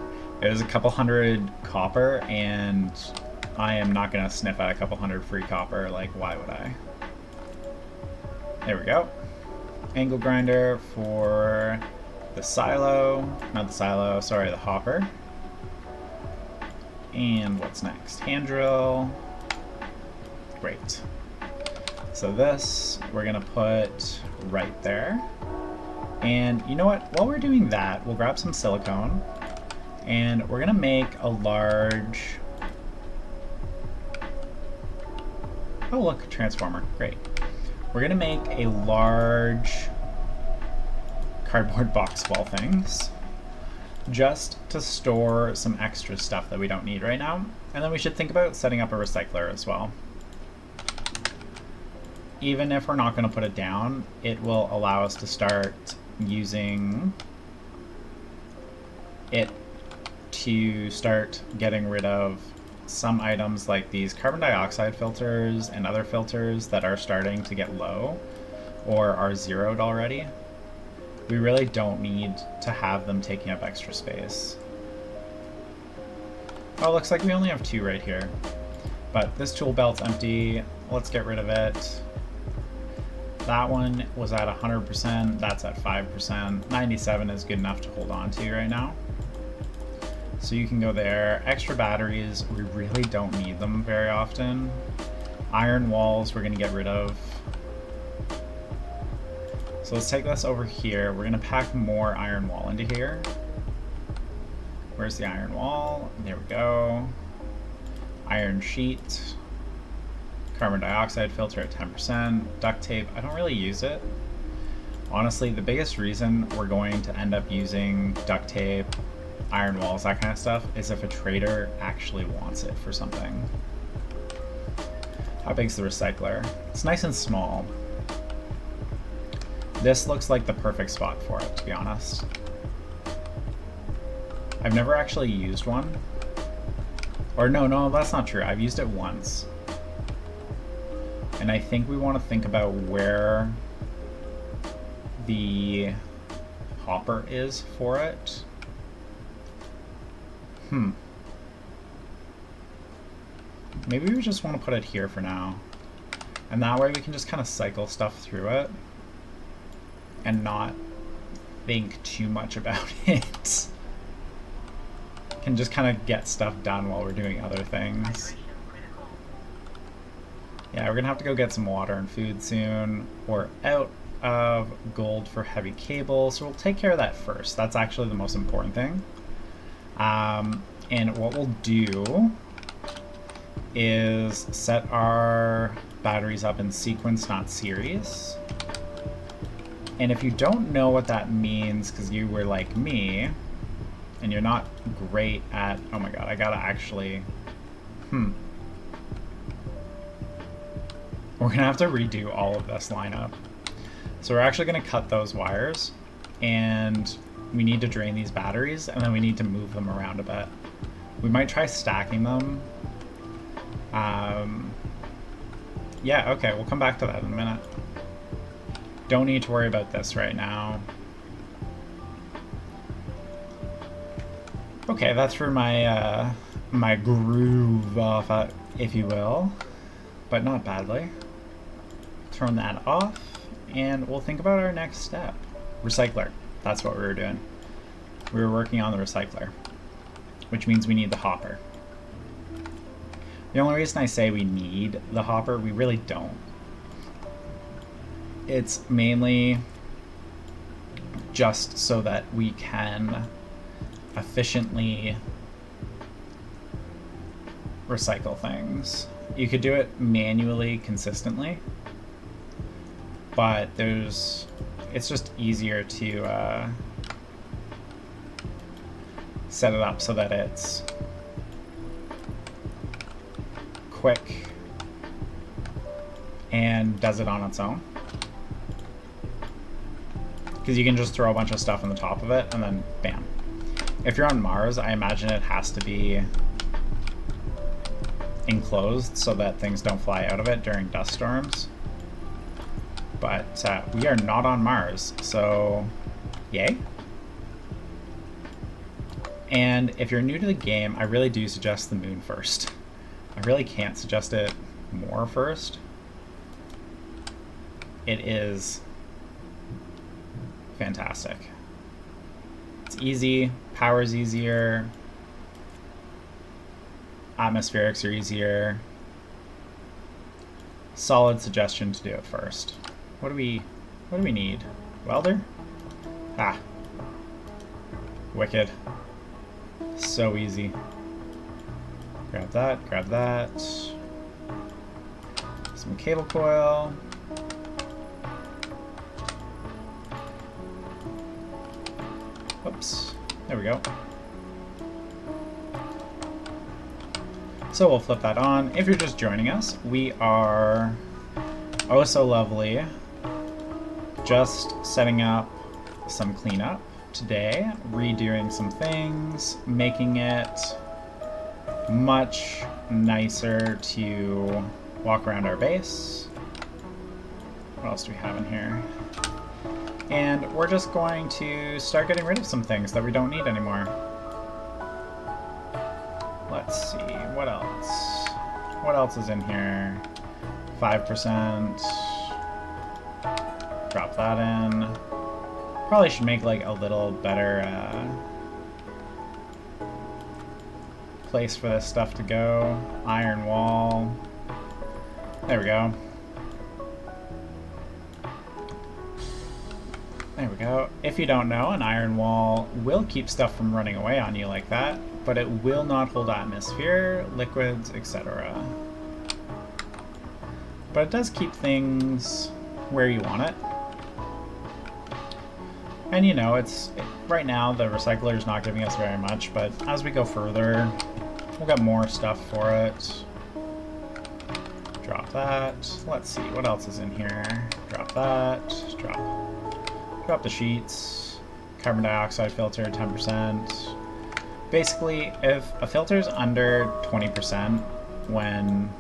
It was a couple hundred copper, and I am not gonna sniff at a couple hundred free copper. Like, why would I? There we go. Angle grinder for the silo. Not the silo, sorry, the hopper. And what's next? Hand drill. Great. So this, we're gonna put right there. And you know what? While we're doing that, we'll grab some silicone, and we're gonna make a large... Oh look, transformer, great. We're gonna make a large cardboard box of all things, just to store some extra stuff that we don't need right now. And then we should think about setting up a recycler as well. Even if we're not gonna put it down, it will allow us to start using it to start getting rid of some items like these carbon dioxide filters and other filters that are starting to get low or are zeroed already. We really don't need to have them taking up extra space. Oh, looks like we only have 2 right here. But this tool belt's empty. Let's get rid of it. That one was at 100%, that's at 5%. 97 is good enough to hold on to right now. So you can go there. Extra batteries, we really don't need them very often. Iron walls we're gonna get rid of. So let's take this over here. We're gonna pack more iron wall into here. Where's the iron wall? There we go. Iron sheet. Carbon dioxide filter at 10%. Duct tape, I don't really use it. Honestly, the biggest reason we're going to end up using duct tape, iron walls, that kind of stuff, is if a trader actually wants it for something. How big's the recycler? It's nice and small. This looks like the perfect spot for it, to be honest. I've never actually used one. Or no, that's not true. I've used it once. And I think we want to think about where the hopper is for it. Maybe we just want to put it here for now. And that way we can just kind of cycle stuff through it and not think too much about it. Can just kind of get stuff done while we're doing other things. Yeah, we're gonna have to go get some water and food soon. We're out of gold for heavy cable, so we'll take care of that first. That's actually the most important thing. And what we'll do is set our batteries up in sequence, not series. And if you don't know what that means, because you were like me, and you're not great at... Oh my god, I gotta actually... We're gonna have to redo all of this lineup. So we're actually gonna cut those wires, and we need to drain these batteries, and then we need to move them around a bit. We might try stacking them. Yeah, okay, we'll come back to that in a minute. Don't need to worry about this right now. Okay, that's for my my groove off, if you will, but not badly. Turn that off, and we'll think about our next step. Recycler, that's what we were doing. We were working on the recycler, which means we need the hopper. The only reason I say we need the hopper, we really don't. It's mainly just so that we can efficiently recycle things. You could do it manually consistently, but it's just easier to set it up so that it's quick and does it on its own. Because you can just throw a bunch of stuff on the top of it and then bam. If you're on Mars, I imagine it has to be enclosed so that things don't fly out of it during dust storms. But we are not on Mars, so yay. And if you're new to the game, I really do suggest the moon first. I really can't suggest it more first. It is fantastic. It's easy, power's easier, atmospherics are easier. Solid suggestion to do it first. What do we need? Welder? Ah. Wicked. So easy. Grab that, grab that. Some cable coil. Whoops. There we go. So we'll flip that on. If you're just joining us, we are oh so lovely. Just setting up some cleanup today, redoing some things, making it much nicer to walk around our base. What else do we have in here? And we're just going to start getting rid of some things that we don't need anymore. Let's see, what else? What else is in here? 5%. Drop that in. Probably should make like a little better place for this stuff to go. Iron wall. There we go. There we go. If you don't know, an iron wall will keep stuff from running away on you like that, but it will not hold atmosphere, liquids, etc. But it does keep things where you want it. And you know, right now the recycler is not giving us very much, but as we go further, we'll get more stuff for it. Drop that. Let's see, what else is in here? Drop that. Drop the sheets. Carbon dioxide filter, 10%. Basically, if a filter is under 20% when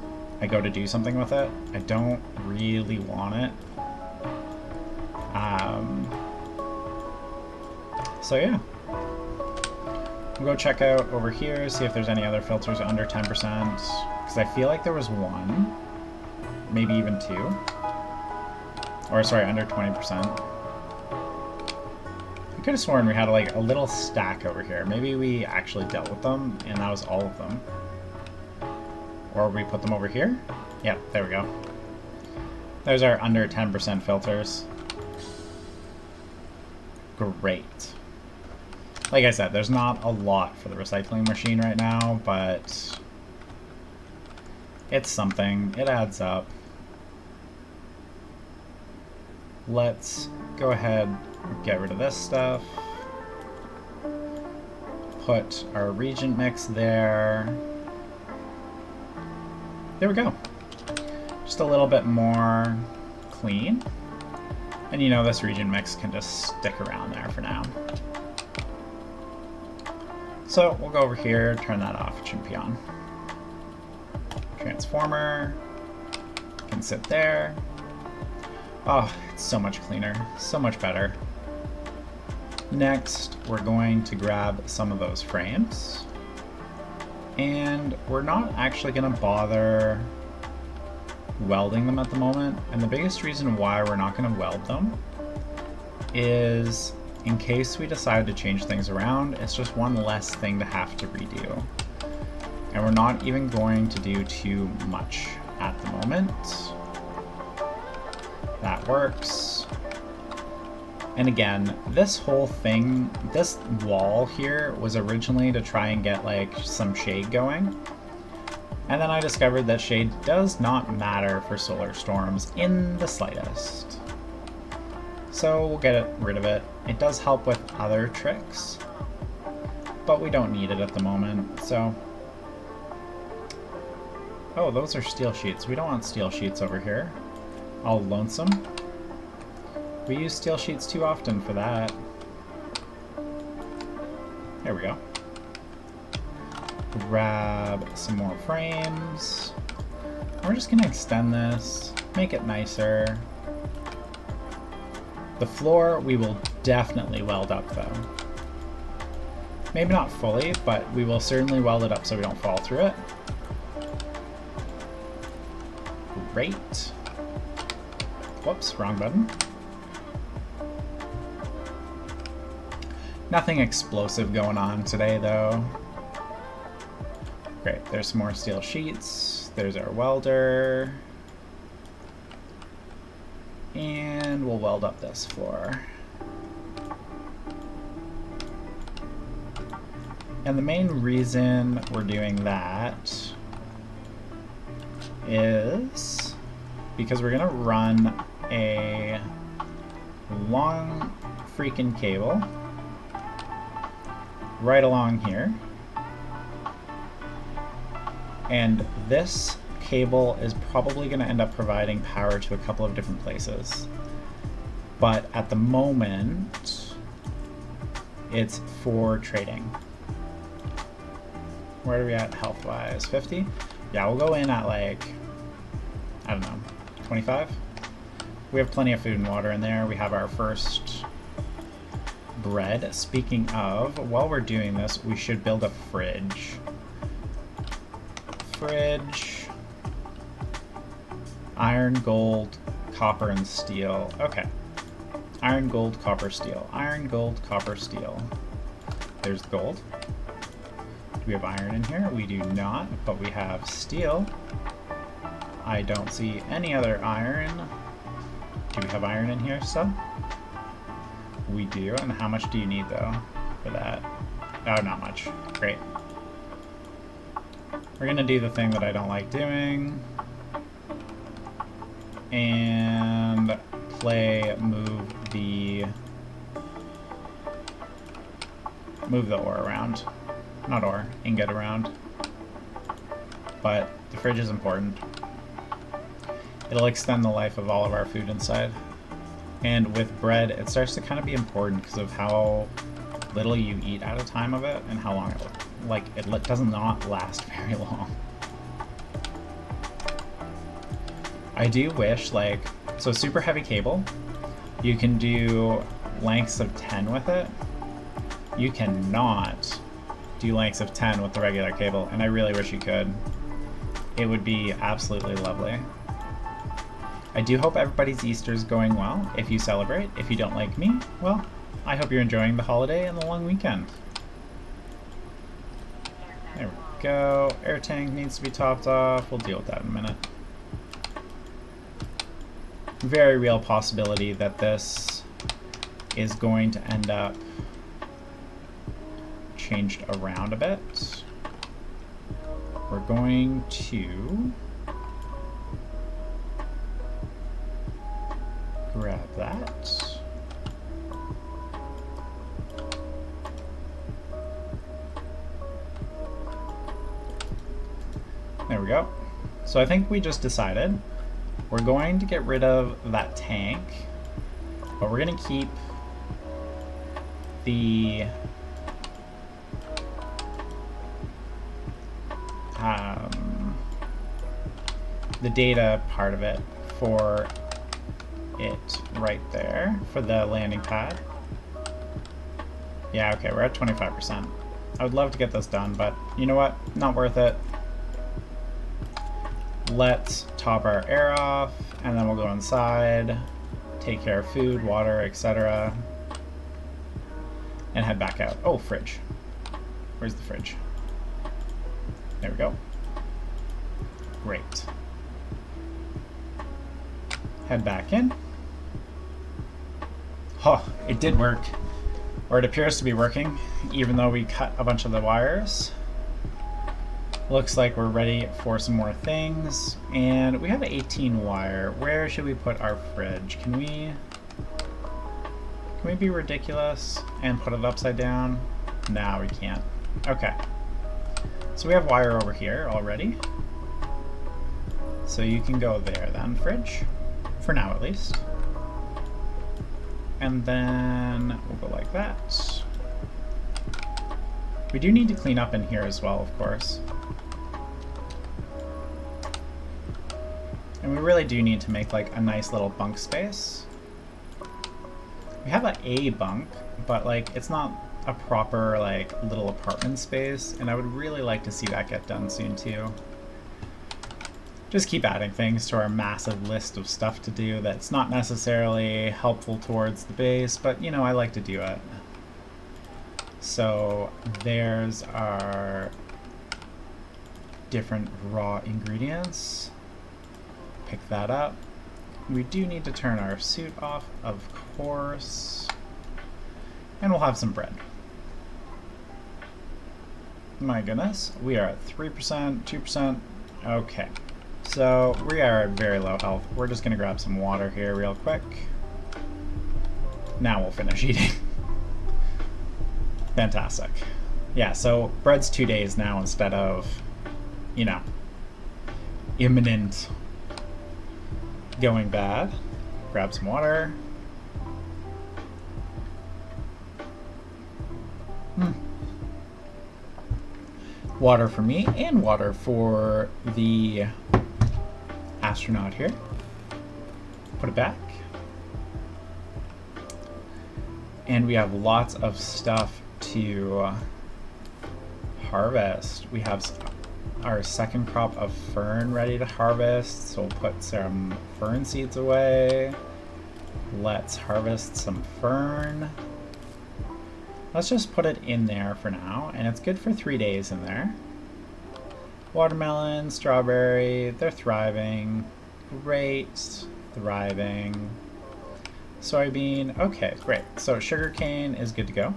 I go to do something with it, I don't really want it. So yeah. We'll go check out over here, see if there's any other filters under 10%, because I feel like there was one, maybe even two. Or sorry, under 20%. I could have sworn we had like a little stack over here. Maybe we actually dealt with them, and that was all of them. Or we put them over here? Yep, there we go. There's our under 10% filters. Great. Like I said, there's not a lot for the recycling machine right now, but it's something. It adds up. Let's go ahead and get rid of this stuff. Put our reagent mix there. There we go. Just a little bit more clean. And you know, this reagent mix can just stick around there for now. So we'll go over here, turn that off, it shouldn't be on. Transformer can sit there. Oh, it's so much cleaner, so much better. Next, we're going to grab some of those frames. And we're not actually going to bother welding them at the moment. And the biggest reason why we're not going to weld them is in case we decide to change things around, it's just one less thing to have to redo. And we're not even going to do too much at the moment. That works. And again, this whole thing, this wall here was originally to try and get like some shade going. And then I discovered that shade does not matter for solar storms in the slightest. So we'll get rid of it. It does help with other tricks, but we don't need it at the moment, so. Oh, those are steel sheets. We don't want steel sheets over here. All lonesome. We use steel sheets too often for that. There we go. Grab some more frames. We're just gonna extend this, make it nicer. The floor we will definitely weld up though. Maybe not fully, but we will certainly weld it up so we don't fall through it. Great. Whoops, wrong button. Nothing explosive going on today though. Great, there's some more steel sheets. There's our welder. And we'll weld up this floor. And the main reason we're doing that is because we're gonna run a long freaking cable right along here. And this cable is probably going to end up providing power to a couple of different places. But at the moment, it's for trading. Where are we at health-wise? 50? Yeah, we'll go in at like, I don't know, 25? We have plenty of food and water in there. We have our first bread. Speaking of, while we're doing this, we should build a fridge. Fridge. Iron, gold, copper, and steel. Okay. Iron, gold, copper, steel. Iron, gold, copper, steel. There's the gold. we have iron in here? We do not, but we have steel. I don't see any other iron. Do we have iron in here still? We do, and how much do you need though for that? Oh, not much. Great. We're gonna do the thing that I don't like doing. And move the ore around. Not ore, ingot around. But the fridge is important. It'll extend the life of all of our food inside. And with bread, it starts to kind of be important because of how little you eat at a time of it and how long it does not last very long. I do wish, so super heavy cable, you can do lengths of 10 with it. You cannot do lengths of 10 with the regular cable, and I really wish you could. It would be absolutely lovely. I do hope everybody's Easter is going well, if you celebrate. If you don't like me, well, I hope you're enjoying the holiday and the long weekend. There we go. Air tank needs to be topped off. We'll deal with that in a minute. Very real possibility that this is going to end up changed around a bit. We're going to grab that. There we go. So I think we just decided we're going to get rid of that tank, but we're going to keep the data part of it for it right there for the landing pad. Yeah, okay, we're at 25%. I would love to get this done, but you know what? Not worth it. Let's top our air off, and then we'll go inside, take care of food, water, etc., and head back out. Oh, fridge. Where's the fridge? There we go. Great. Head back in. Oh, it did work. Or it appears to be working, even though we cut a bunch of the wires. Looks like we're ready for some more things. And we have an 18 wire. Where should we put our fridge? Can we be ridiculous and put it upside down? No, we can't. Okay. So we have wire over here already. So you can go there then, fridge. For now, at least. And then we'll go like that. We do need to clean up in here as well, of course. And we really do need to make like a nice little bunk space. We have an A bunk, but like it's not a proper like little apartment space, and I would really like to see that get done soon too. Just keep adding things to our massive list of stuff to do that's not necessarily helpful towards the base, but you know, I like to do it. So there's our different raw ingredients. Pick that up. We do need to turn our suit off, of course. And we'll have some bread. My goodness, we are at 3%, 2%. Okay. So we are at very low health. We're just gonna grab some water here real quick. Now we'll finish eating. Fantastic. Yeah, so bread's 2 days now instead of, you know, imminent going bad. Grab some water. Water for me and water for the astronaut here. Put it back. And we have lots of stuff to harvest. We have our second crop of fern ready to harvest, so we'll put some fern seeds away. Let's harvest some fern. Let's just put it in there for now, and it's good for 3 days in there. Watermelon, strawberry, they're thriving. Great, thriving. Soybean, okay, great. So sugarcane is good to go.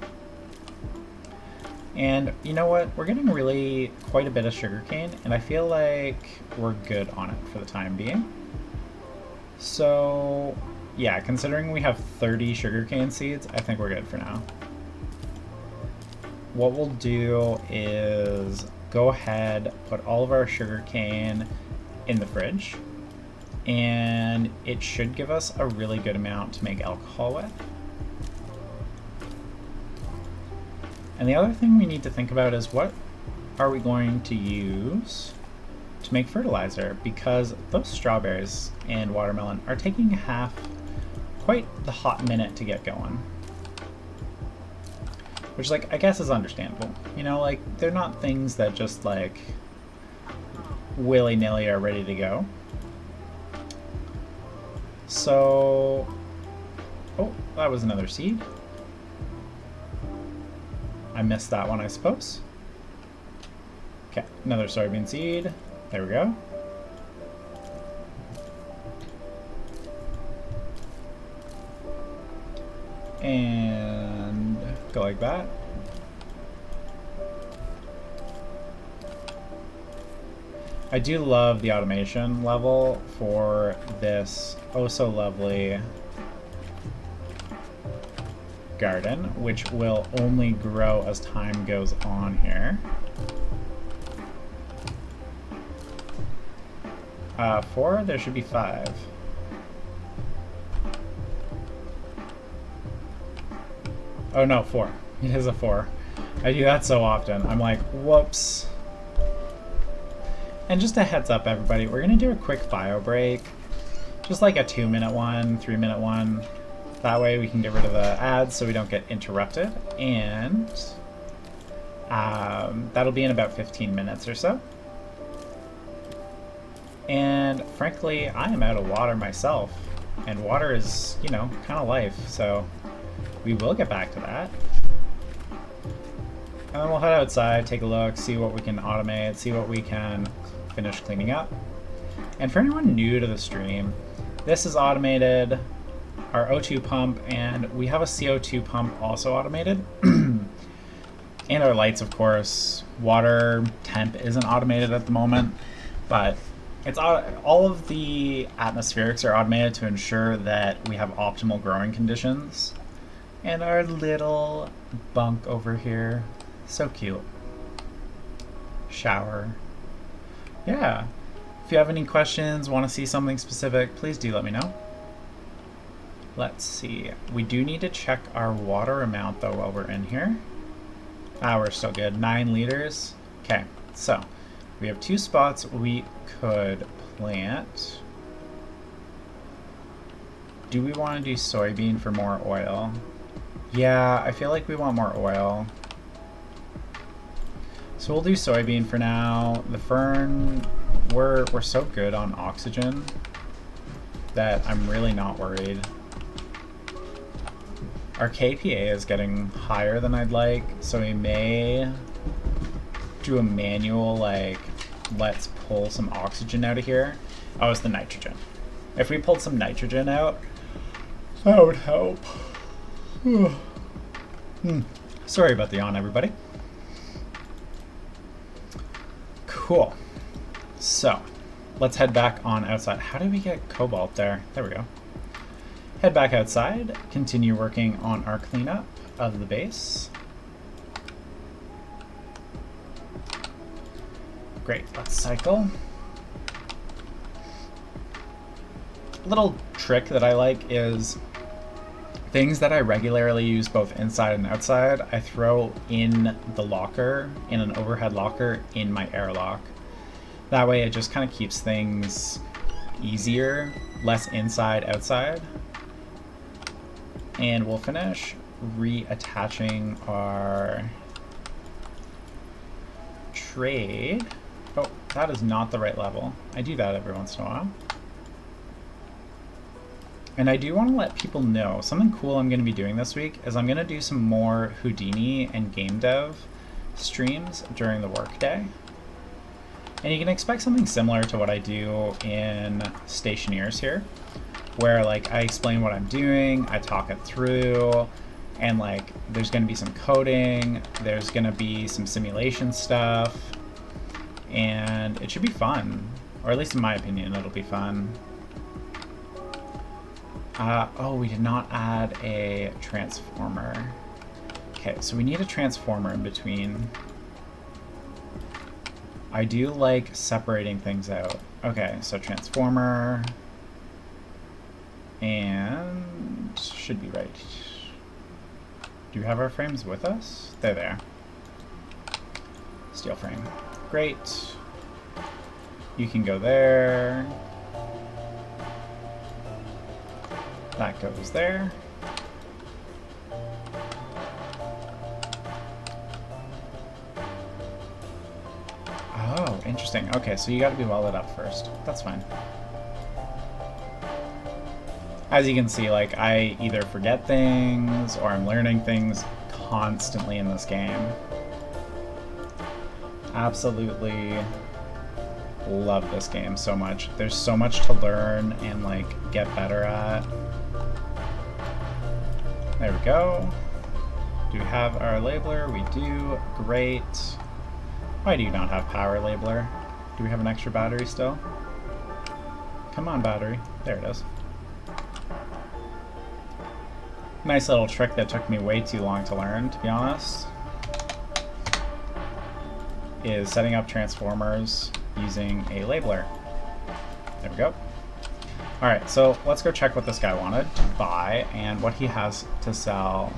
And you know what? We're getting really quite a bit of sugarcane, and I feel like we're good on it for the time being. So yeah, considering we have 30 sugarcane seeds, I think we're good for now. What we'll do is go ahead, put all of our sugarcane in the fridge, and it should give us a really good amount to make alcohol with. And the other thing we need to think about is what are we going to use to make fertilizer, because those strawberries and watermelon are taking quite the hot minute to get going. Which, like, I guess is understandable. You know, like, they're not things that just, like, willy-nilly are ready to go. So, oh, that was another seed. I missed that one, I suppose. Okay, another soybean seed. There we go. And go like that. I do love the automation level for this oh so lovely garden, which will only grow as time goes on here. 4? There should be 5. Oh no, 4. It is a 4. I do that so often. I'm like, whoops. And just a heads up, everybody, we're gonna do a quick bio break. Just like a 2-minute one, 3-minute one. That way we can get rid of the ads so we don't get interrupted. And that'll be in about 15 minutes or so. And frankly, I am out of water myself. And water is, you know, kind of life. So we will get back to that. And then we'll head outside, take a look, see what we can automate, see what we can finish cleaning up. And for anyone new to the stream, this is automated, our O2 pump, and we have a CO2 pump also automated. And our lights, of course. Water temp isn't automated at the moment, but it's all of the atmospherics are automated to ensure that we have optimal growing conditions. And our little bunk over here, so cute. Shower. Yeah. If you have any questions, want to see something specific, please do let me know. Let's see. We do need to check our water amount though while we're in here. We're still good. 9 liters. Okay, so we have 2 spots we could plant. Do we want to do soybean for more oil? Yeah, I feel like we want more oil. So we'll do soybean for now. The fern, we're so good on oxygen that I'm really not worried. Our KPA is getting higher than I'd like, so we may do a manual, like, let's pull some oxygen out of here. Oh, it's the nitrogen. If we pulled some nitrogen out, that would help. Sorry about the yawn, everybody. Cool. So, let's head back on outside. How did we get cobalt there? There we go. Head back outside, continue working on our cleanup of the base. Great, let's cycle. A little trick that I like is things that I regularly use both inside and outside, I throw in the locker, in an overhead locker in my airlock. That way it just kind of keeps things easier, less inside, outside. And we'll finish reattaching our trade. Oh, that is not the right level. I do that every once in a while. And I do want to let people know something cool I'm going to be doing this week is I'm going to do some more Houdini and game dev streams during the workday. And you can expect something similar to what I do in Stationeers here, where like I explain what I'm doing, I talk it through, and like there's going to be some coding, there's going to be some simulation stuff, and it should be fun. Or at least in my opinion, it'll be fun. Oh, we did not add a transformer. Okay, so we need a transformer in between. I do like separating things out. Okay, so transformer. And should be right. Do you have our frames with us? They're there. Steel frame. Great. You can go there. That goes there. Oh, interesting. Okay, so you gotta be welded up first. That's fine. As you can see, like, I either forget things or I'm learning things constantly in this game. Absolutely love this game so much. There's so much to learn and, like, get better at. There we go. Do we have our labeler? We do. Great. Why do you not have power labeler? Do we have an extra battery still? Come on, battery. There it is. Nice little trick that took me way too long to learn, to be honest, is setting up transformers using a labeler. There we go. Alright, so let's go check what this guy wanted to buy and what he has to sell.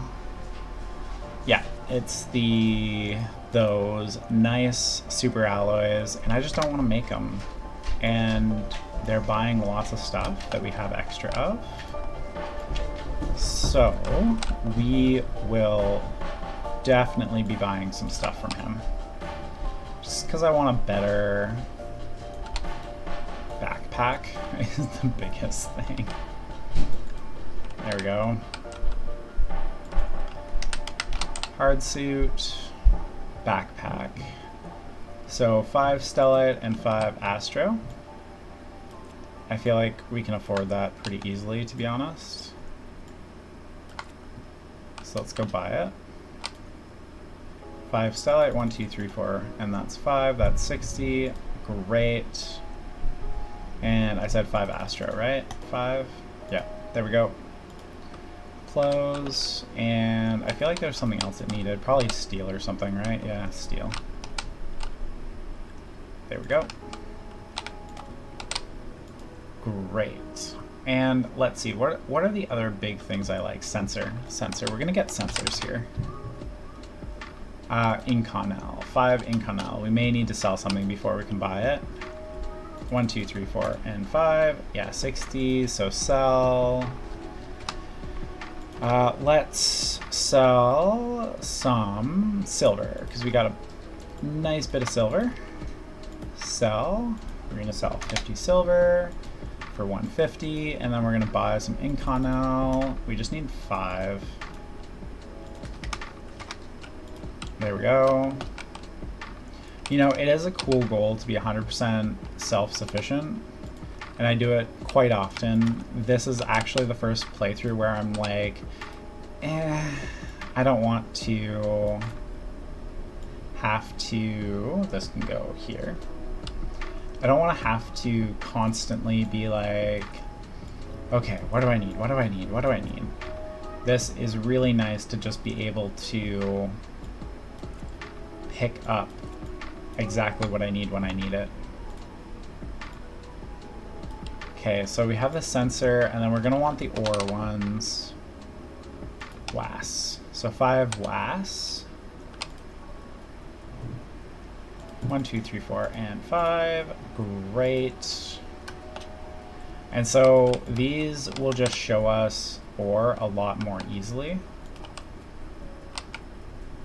Yeah, it's those nice super alloys, and I just don't want to make them. And they're buying lots of stuff that we have extra of. So we will definitely be buying some stuff from him. Just because I want a better backpack is the biggest thing. There we go. Hard suit, backpack. So 5 Stellite and 5 Astro. I feel like we can afford that pretty easily, to be honest. So let's go buy it. 5 Stellite, 1, 2, 3, 4, and that's 5. That's 60. Great. And I said 5 Astro, right? 5? Yeah, there we go. Close, and I feel like there's something else it needed. Probably steel or something, right? Yeah, steel. There we go. Great. And let's see, what are the other big things I like? Sensor. We're gonna get sensors here. Inconel. 5 Inconel. We may need to sell something before we can buy it. 1, 2, 3, 4, and 5. Yeah, 60, so sell. Let's sell some silver, because we got a nice bit of silver. Sell. We're going to sell 50 silver for 150, and then we're going to buy some Inconel. We just need 5. There we go. You know, it is a cool goal to be 100% self-sufficient, and I do it quite often. This is actually the first playthrough where I'm like, I don't want to have to, this can go here. I don't want to have to constantly be like, okay, what do I need? What do I need? What do I need? This is really nice to just be able to pick up exactly what I need when I need it. Okay, so we have the sensor, and then we're going to want the ore ones. WAS. So 5 WAS. 1, 2, 3, 4, and 5. Great. And so these will just show us ore a lot more easily.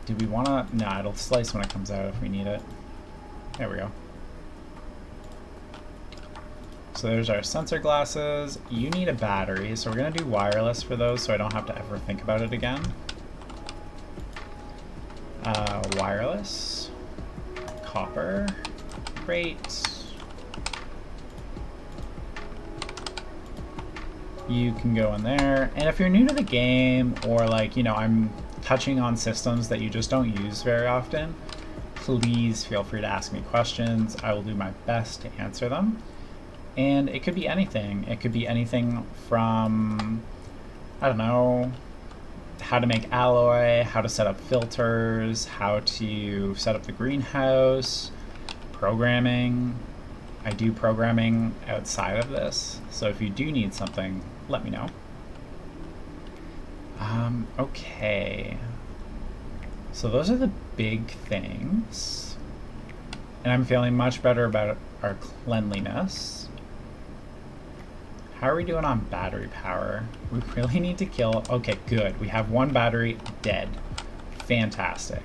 Do we want to? No, it'll slice when it comes out if we need it. There we go. So there's our sensor glasses. You need a battery, so we're gonna do wireless for those so I don't have to ever think about it again. Wireless. Copper. Great. You can go in there, and if you're new to the game, or like, you know, I'm touching on systems that you just don't use very often, please feel free to ask me questions. I will do my best to answer them. And it could be anything. It could be anything from, I don't know, how to make alloy, how to set up filters, how to set up the greenhouse, programming. I do programming outside of this, so if you do need something, let me know. Okay. So those are the big things. And I'm feeling much better about our cleanliness. How are we doing on battery power? We really need to kill... Okay, good. We have one battery dead. Fantastic.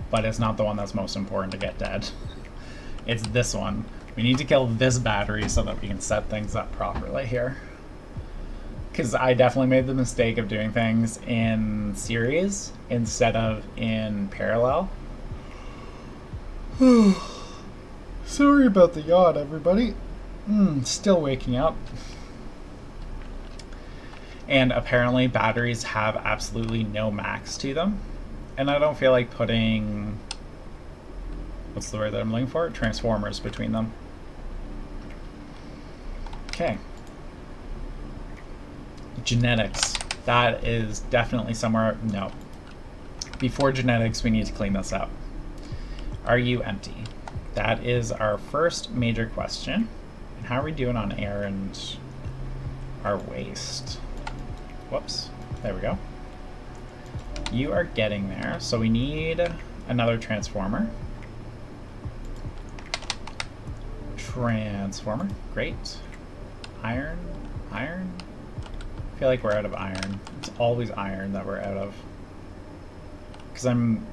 But it's not the one that's most important to get dead. It's this one. We need to kill this battery so that we can set things up properly here. Because I definitely made the mistake of doing things in series instead of in parallel. Sorry about the yawn, everybody. Still waking up. And apparently batteries have absolutely no max to them. And I don't feel like putting... What's the word that I'm looking for? Transformers between them. Okay. Genetics. That is definitely somewhere... No. Before genetics, we need to clean this up. Are you empty? That is our first major question. And how are we doing on air and our waste? Whoops. There we go. You are getting there. So we need another transformer. Transformer. Great. Iron. Iron. I feel like we're out of iron. It's always iron that we're out of. Because I'm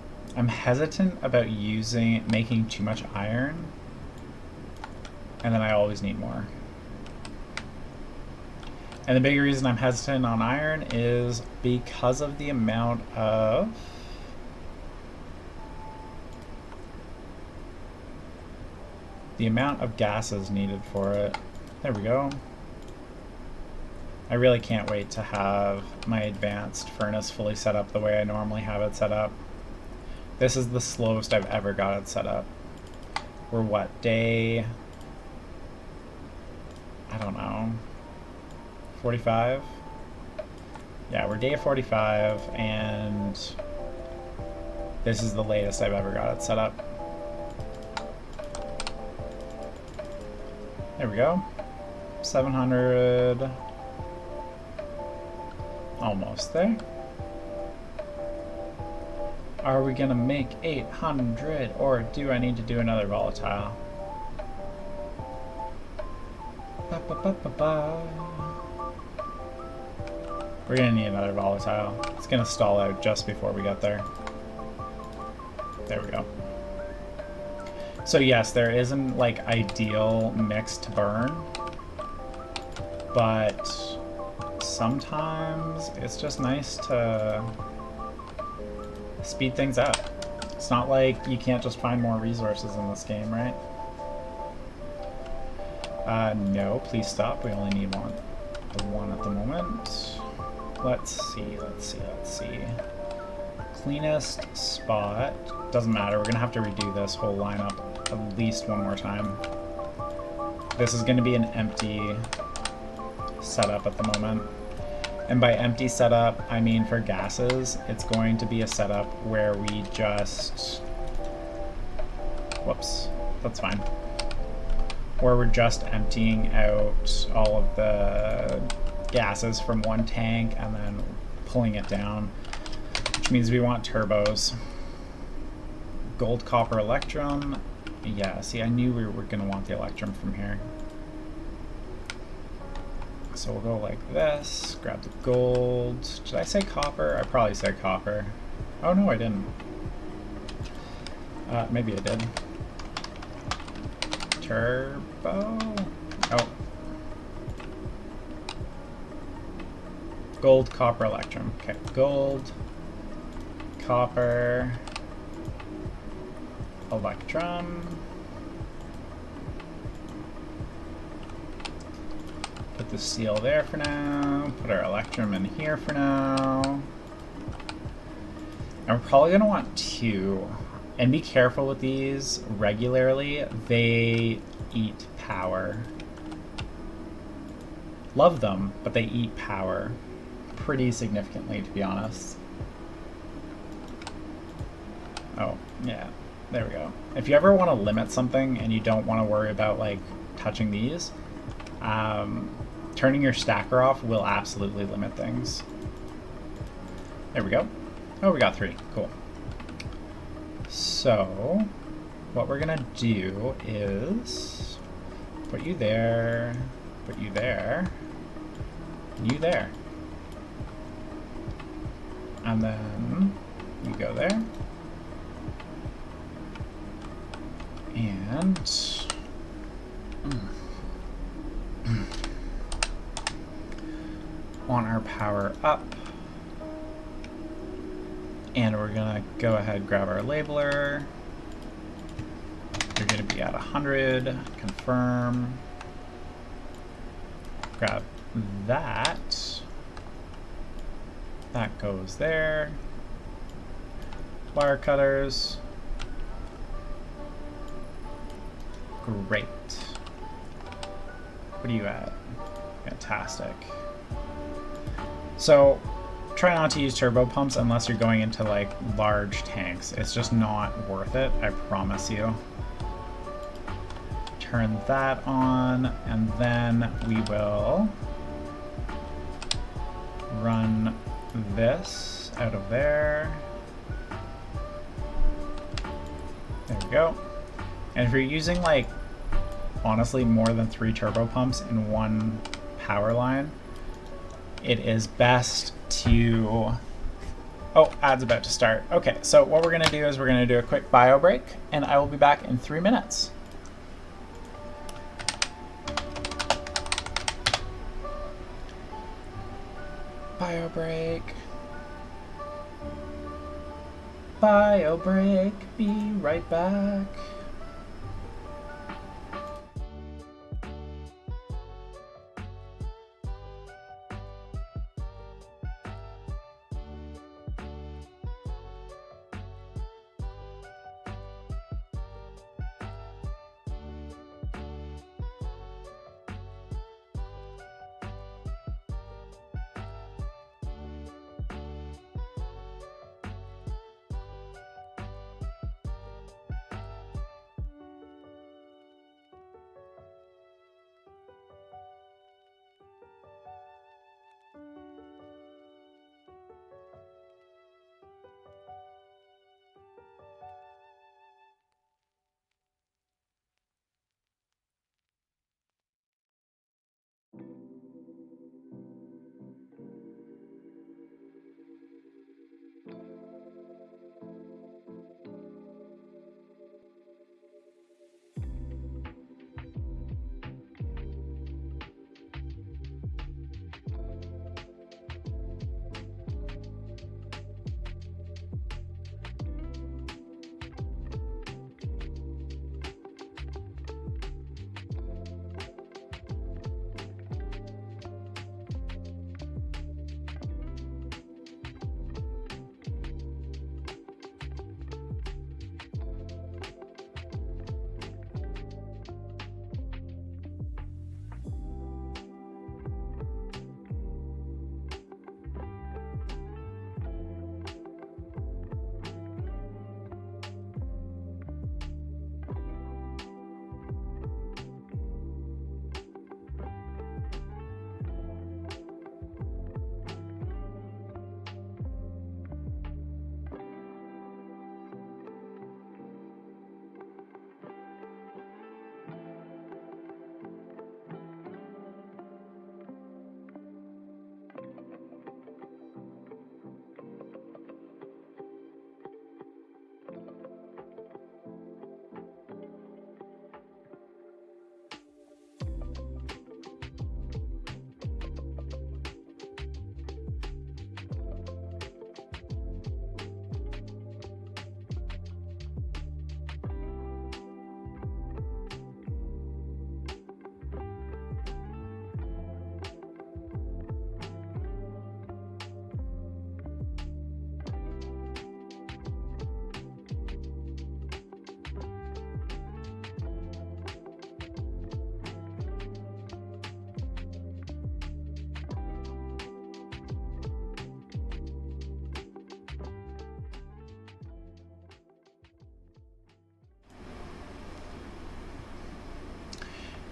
hesitant about making too much iron, and then I always need more. And the big reason I'm hesitant on iron is because of the amount of gases needed for it. There we go. I really can't wait to have my advanced furnace fully set up the way I normally have it set up. This is the slowest I've ever got it set up. We're what, day... I don't know... 45? Yeah, we're day 45, and this is the latest I've ever got it set up. There we go. 700... Almost there. Are we gonna make 800, or do I need to do another volatile? Ba, ba, ba, ba, ba. We're gonna need another volatile. It's gonna stall out just before we get there. There we go. So yes, there isn't like ideal mix to burn, but sometimes it's just nice to speed things up. It's not like you can't just find more resources in this game, right? No, please stop. We only need one at the moment. Let's see. Cleanest spot. Doesn't matter. We're gonna have to redo this whole lineup at least one more time. This is gonna be an empty setup at the moment. And by empty setup, I mean for gases, it's going to be a setup where we just... Whoops, that's fine. Where we're just emptying out all of the gases from one tank and then pulling it down, which means we want turbos. Gold, copper, electrum. Yeah, see, I knew we were going to want the electrum from here. So we'll go like this, grab the gold. Did I say copper? I probably said copper. Oh no, I didn't. Maybe I did. Turbo. Oh. Gold, copper, electrum. Okay, gold, copper, electrum. Put the steel there for now. Put our electrum in here for now. And we're probably going to want 2. And be careful with these regularly. They eat power. Love them, but they eat power pretty significantly, to be honest. Oh, yeah. There we go. If you ever want to limit something and you don't want to worry about like touching these, turning your stacker off will absolutely limit things. There we go. Oh, we got 3. Cool. So, what we're gonna do is put you there, put you there, you there. And then you go there. And want our power up. And we're gonna go ahead and grab our labeler. You're gonna be at 100, confirm. Grab that. That goes there. Wire cutters. Great. What are you at? Fantastic. So, try not to use turbo pumps unless you're going into like large tanks. It's just not worth it, I promise you. Turn that on, and then we will run this out of there. There we go. And if you're using like, honestly, more than 3 turbo pumps in one power line, it is best to... Oh, ad's about to start. Okay, so what we're gonna do is we're gonna do a quick bio break, and I will be back in 3 minutes. Bio break. Bio break, be right back.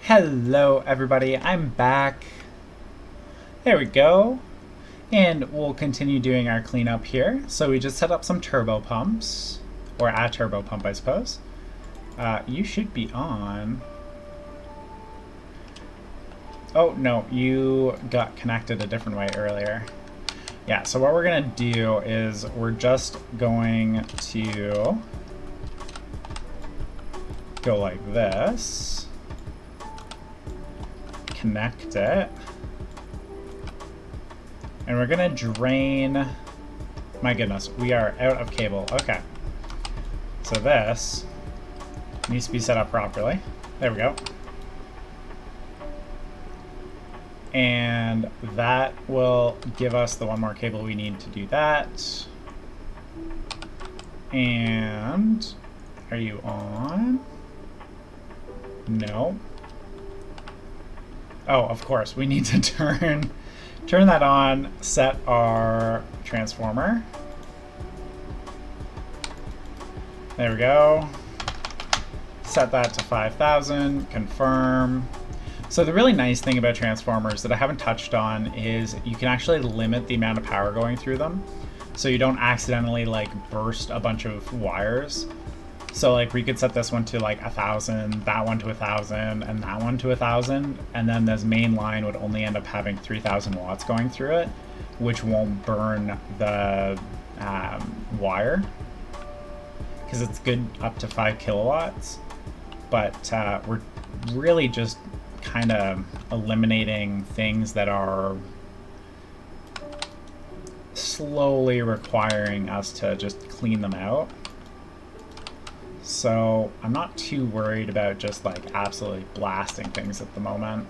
Hello everybody, I'm back. There we go. And we'll continue doing our cleanup here. So we just set up some turbo pumps, or a turbo pump I suppose. You should be on. Oh no, you got connected a different way earlier. Yeah, so what we're gonna do is we're just going to go like this. Connect it. And we're gonna drain, my goodness, we are out of cable. Okay. So this needs to be set up properly. There we go. And that will give us the one more cable we need to do that. And are you on? No. Oh, of course, we need to turn that on, set our transformer. There we go. Set that to 5,000, confirm. So the really nice thing about transformers that I haven't touched on is you can actually limit the amount of power going through them. So you don't accidentally like burst a bunch of wires. So like we could set this one to like 1,000, that one to 1,000, and that one to 1,000, and then this main line would only end up having 3,000 watts going through it, which won't burn the wire, because it's good up to 5 kilowatts. But we're really just kind of eliminating things that are slowly requiring us to just clean them out. So I'm not too worried about just like absolutely blasting things at the moment.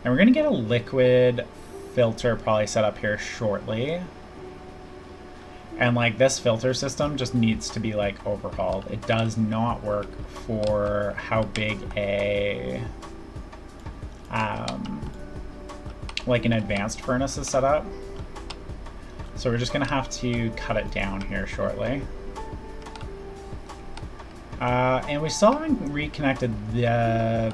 And we're gonna get a liquid filter probably set up here shortly. And like this filter system just needs to be like overhauled. It does not work for how big a like an advanced furnace is set up. So we're just gonna have to cut it down here shortly. And we still haven't reconnected the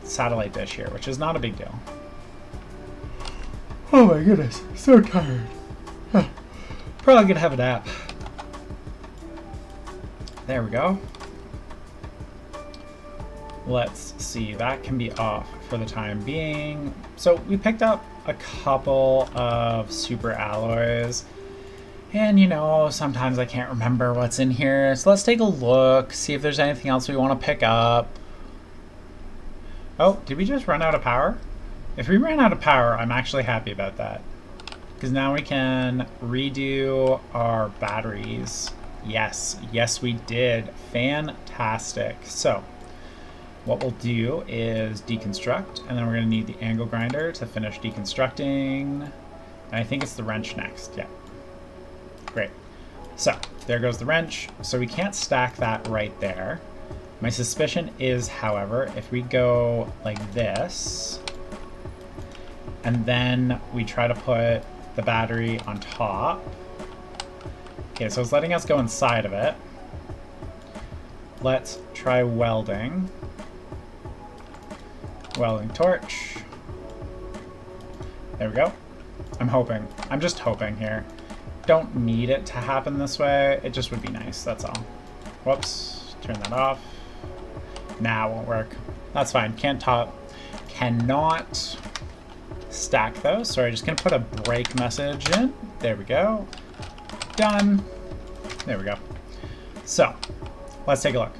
satellite dish here, which is not a big deal. Oh my goodness, so tired. Probably gonna have a nap. There we go. Let's see, that can be off for the time being. So we picked up a couple of super alloys. And you know, sometimes I can't remember what's in here. So let's take a look, see if there's anything else we want to pick up. Oh, did we just run out of power? If we ran out of power, I'm actually happy about that. Because now we can redo our batteries. Yes, yes we did. Fantastic. So what we'll do is deconstruct, and then we're going to need the angle grinder to finish deconstructing. And I think it's the wrench next, yeah. Great. So there goes the wrench. So we can't stack that right there. My suspicion is, however, if we go like this, and then we try to put the battery on top. Okay, so it's letting us go inside of it. Let's try welding. Welding torch. There we go. I'm hoping. I'm just hoping here. Don't need it to happen this way. It just would be nice, that's all. Whoops, turn that off. Nah, it won't work. That's fine, cannot stack those. So I'm just gonna put a break message in. There we go. Done. There we go. So, let's take a look.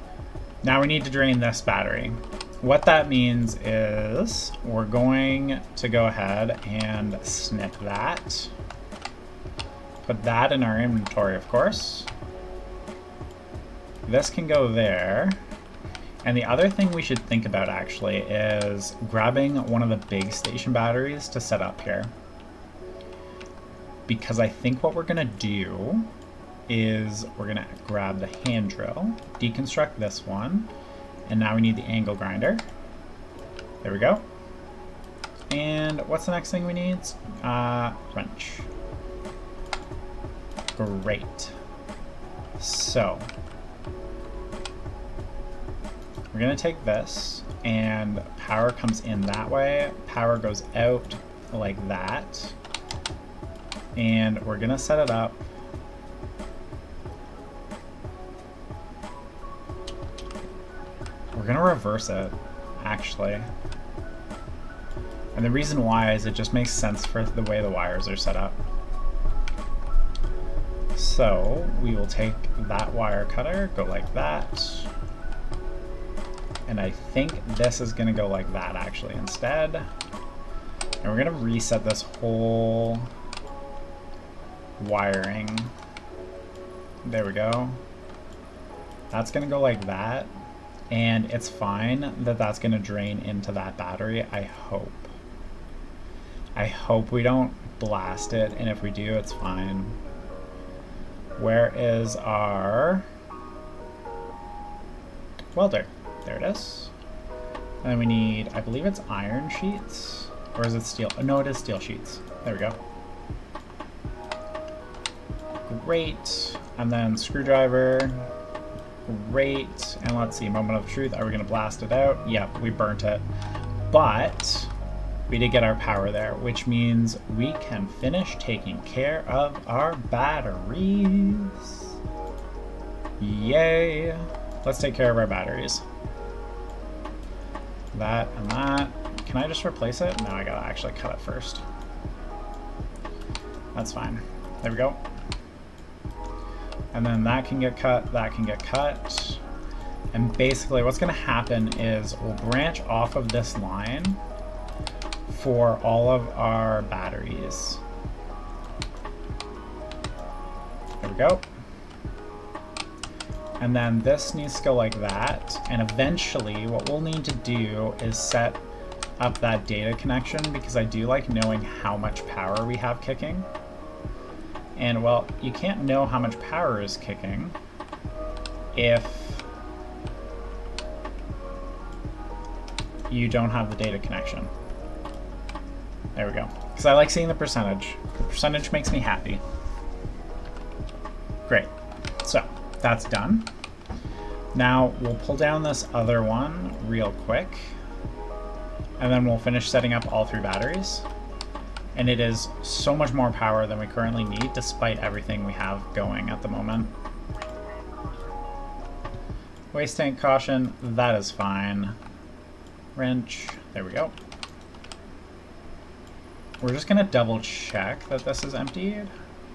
Now we need to drain this battery. What that means is we're going to go ahead and snip that. Put that in our inventory, of course. This can go there. And the other thing we should think about actually is grabbing one of the big station batteries to set up here. Because I think what we're gonna do is we're gonna grab the hand drill, deconstruct this one, and now we need the angle grinder. There we go. And what's the next thing we need? Wrench. Great. So we're gonna take this, and power comes in that way, power goes out like that, and we're gonna set it up we're gonna reverse it, actually. And the reason why is it just makes sense for the way the wires are set up. So we will take that wire cutter, go like that, and I think this is gonna go like that actually instead. And we're gonna reset this whole wiring. There we go. That's gonna go like that, and it's fine that that's gonna drain into that battery, I hope. I hope we don't blast it, and if we do, it's fine. Where is our welder? There it is. And then we need, I believe it's iron sheets, or is it steel? Oh, no, it is steel sheets. There we go. Great. And then screwdriver. Great. And let's see, moment of truth. Are we gonna blast it out? Yep, we burnt it. But we did get our power there, which means we can finish taking care of our batteries. Yay. Let's take care of our batteries. That and that. Can I just replace it? No, I gotta actually cut it first. That's fine. There we go. And then that can get cut, that can get cut. And basically what's gonna happen is we'll branch off of this line for all of our batteries. There we go. And then this needs to go like that. And eventually what we'll need to do is set up that data connection, because I do like knowing how much power we have kicking. And well, you can't know how much power is kicking if you don't have the data connection. There we go. Because I like seeing the percentage. The percentage makes me happy. Great. So that's done. Now we'll pull down this other one real quick, and then we'll finish setting up all 3 batteries. And it is so much more power than we currently need, despite everything we have going at the moment. Waste tank caution, that is fine. Wrench, there we go. We're just gonna double check that this is emptied.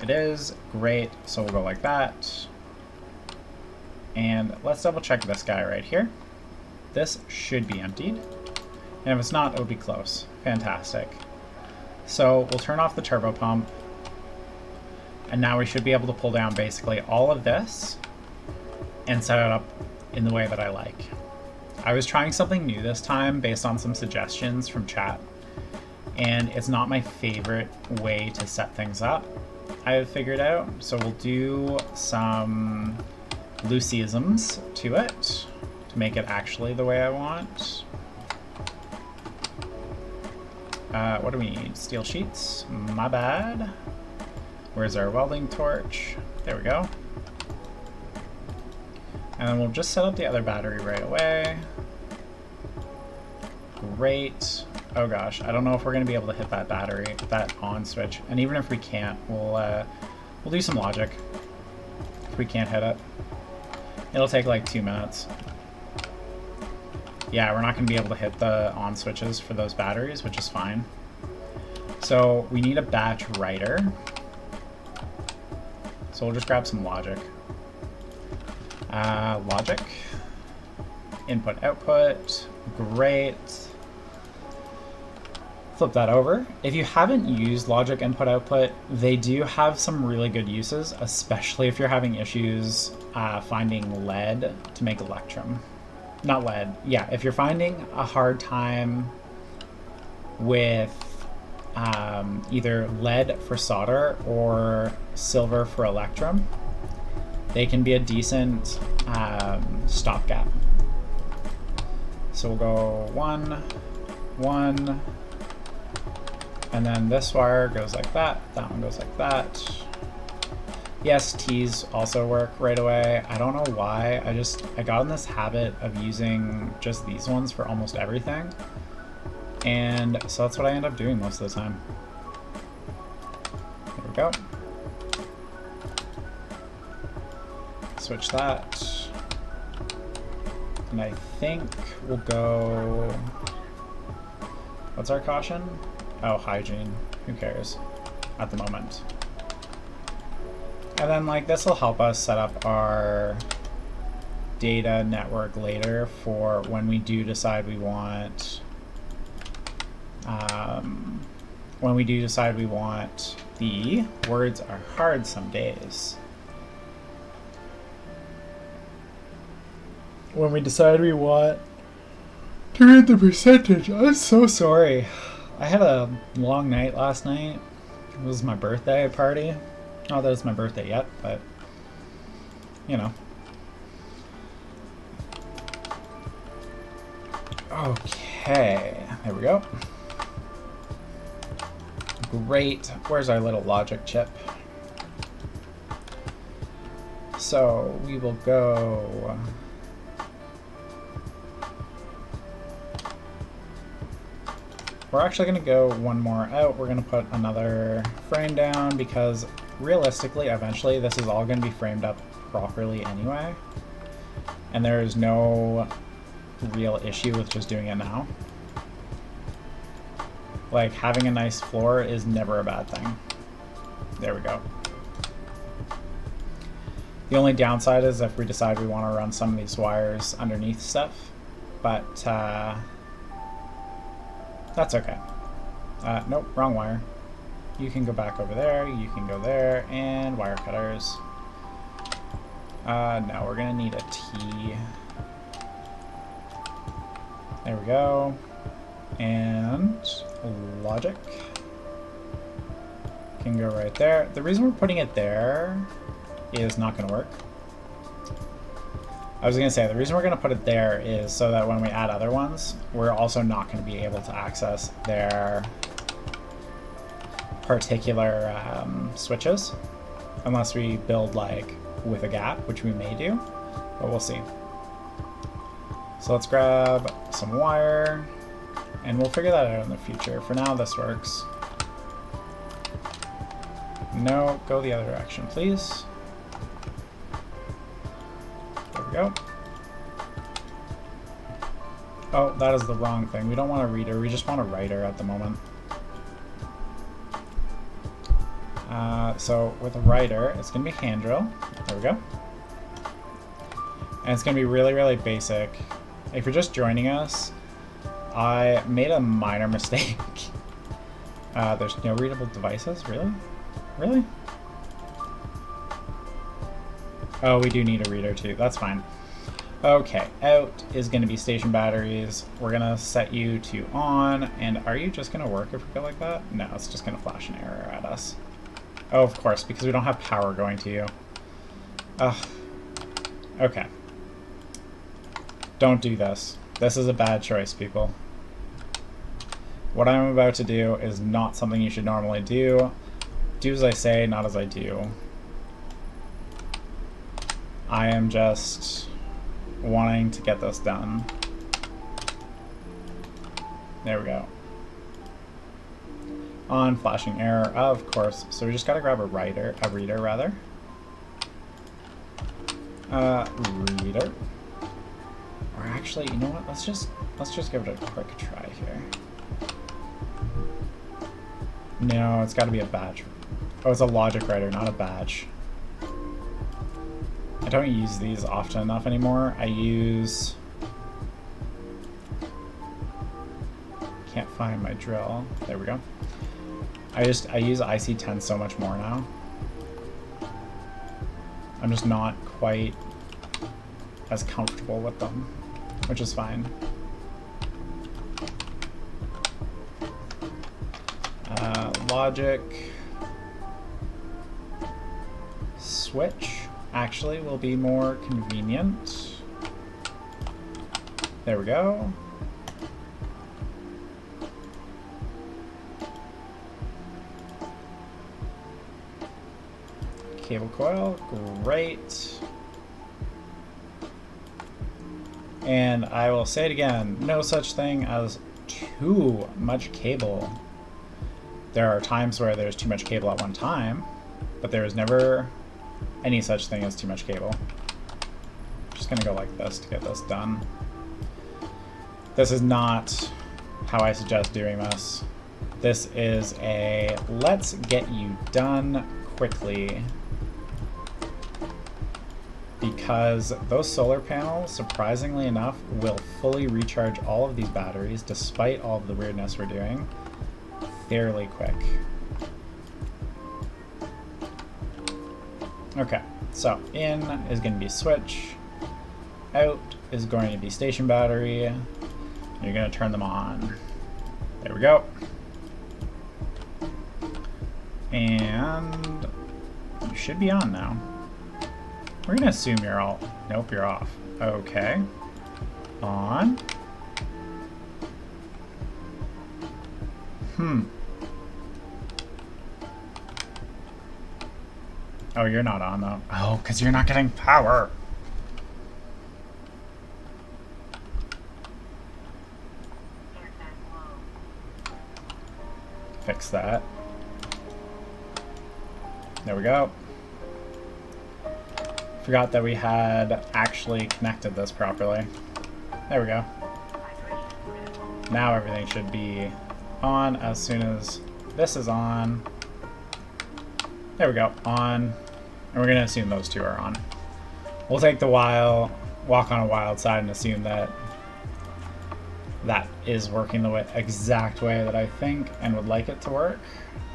It is, great, so we'll go like that. And let's double check this guy right here. This should be emptied. And if it's not, it would be close. Fantastic. So we'll turn off the turbo pump, and now we should be able to pull down basically all of this and set it up in the way that I like. I was trying something new this time based on some suggestions from chat, and it's not my favorite way to set things up, I have figured out. So we'll do some Lucyisms to it to make it actually the way I want. What do we need? Steel sheets? My bad. Where's our welding torch? There we go. And then we'll just set up the other battery right away. Great. Oh gosh, I don't know if we're going to be able to hit that battery, that on switch. And even if we can't, we'll do some logic. If we can't hit it. It'll take like 2 minutes. Yeah, we're not going to be able to hit the on switches for those batteries, which is fine. So we need a batch writer. So we'll just grab some logic. Logic. Input, output. Great. Flip that over. If you haven't used logic input output, they do have some really good uses, especially if you're having issues finding lead to make electrum. Not lead, yeah, if you're finding a hard time with either lead for solder or silver for electrum, they can be a decent stopgap. So we'll go 1, 1, and then this wire goes like that one goes like that. Yes, T's also work right away. I don't know why. I got in this habit of using just these ones for almost everything. And so that's what I end up doing most of the time. There we go. Switch that. And I think we'll go... What's our caution? Oh, hygiene. Who cares at the moment? And then like this will help us set up our data network later for when we do decide we want the words are hard some days. When we decide we want to read the percentage. I'm so sorry. I had a long night last night. It was my birthday party. Not that it's my birthday yet, but you know. Okay, there we go. Great. Where's our little logic chip? So we will go... We're actually going to go one more out. We're going to put another frame down because realistically, eventually, this is all going to be framed up properly anyway. And there is no real issue with just doing it now. Like, having a nice floor is never a bad thing. There we go. The only downside is if we decide we want to run some of these wires underneath stuff, but that's okay. Nope, wrong wire. You can go back over there, you can go there, and wire cutters. Now we're gonna need a T. There we go. And logic can go right there. The reason we're putting it there is not gonna work. I was going to say, the reason we're going to put it there is so that when we add other ones, we're also not going to be able to access their particular switches, unless we build like with a gap, which we may do, but we'll see. So let's grab some wire, and we'll figure that out in the future. For now, this works. No, go the other direction, please. There we go. Oh, that is the wrong thing. We don't want a reader, we just want a writer at the moment. So with a writer, it's going to be hand drill. There we go. And it's going to be really, really basic. If you're just joining us, I made a minor mistake. There's no readable devices? Really? Really? Oh, we do need a reader too. That's fine. Okay, out is going to be station batteries. We're going to set you to on. And are you just going to work if we go like that? No, it's just going to flash an error at us. Oh, of course, because we don't have power going to you. Ugh. Okay. Don't do this. This is a bad choice, people. What I'm about to do is not something you should normally do. Do as I say, not as I do. I am just wanting to get this done. There we go. On flashing error, of course. So we just gotta grab a reader rather. Reader. Or actually, you know what? Let's just give it a quick try here. No, it's gotta be a batch. Oh, it's a logic writer, not a batch. I don't use these often enough anymore. I use... Can't find my drill. There we go. I use IC10 so much more now. I'm just not quite as comfortable with them, which is fine. Logic switch actually will be more convenient. There we go. cable coil. Great. And I will say it again, no such thing as too much cable. There are times where there's too much cable at one time, but there is never any such thing as too much cable. Just gonna go like this to get this done. This is not how I suggest doing this. This is a let's get you done quickly, because those solar panels, surprisingly enough, will fully recharge all of these batteries, despite all of the weirdness we're doing, fairly quick. Okay, so in is going to be switch, out is going to be station battery. You're going to turn them on. There we go. And you should be on now. We're going to assume you're all... Nope, you're off. Okay. On. Oh, you're not on, though. Oh, because you're not getting power. Fix that. There we go. Forgot that we had actually connected this properly. There we go. Now everything should be on as soon as this is on. There we go, on. And we're gonna assume those two are on. We'll take the walk on a wild side and assume that that is working the exact way that I think and would like it to work.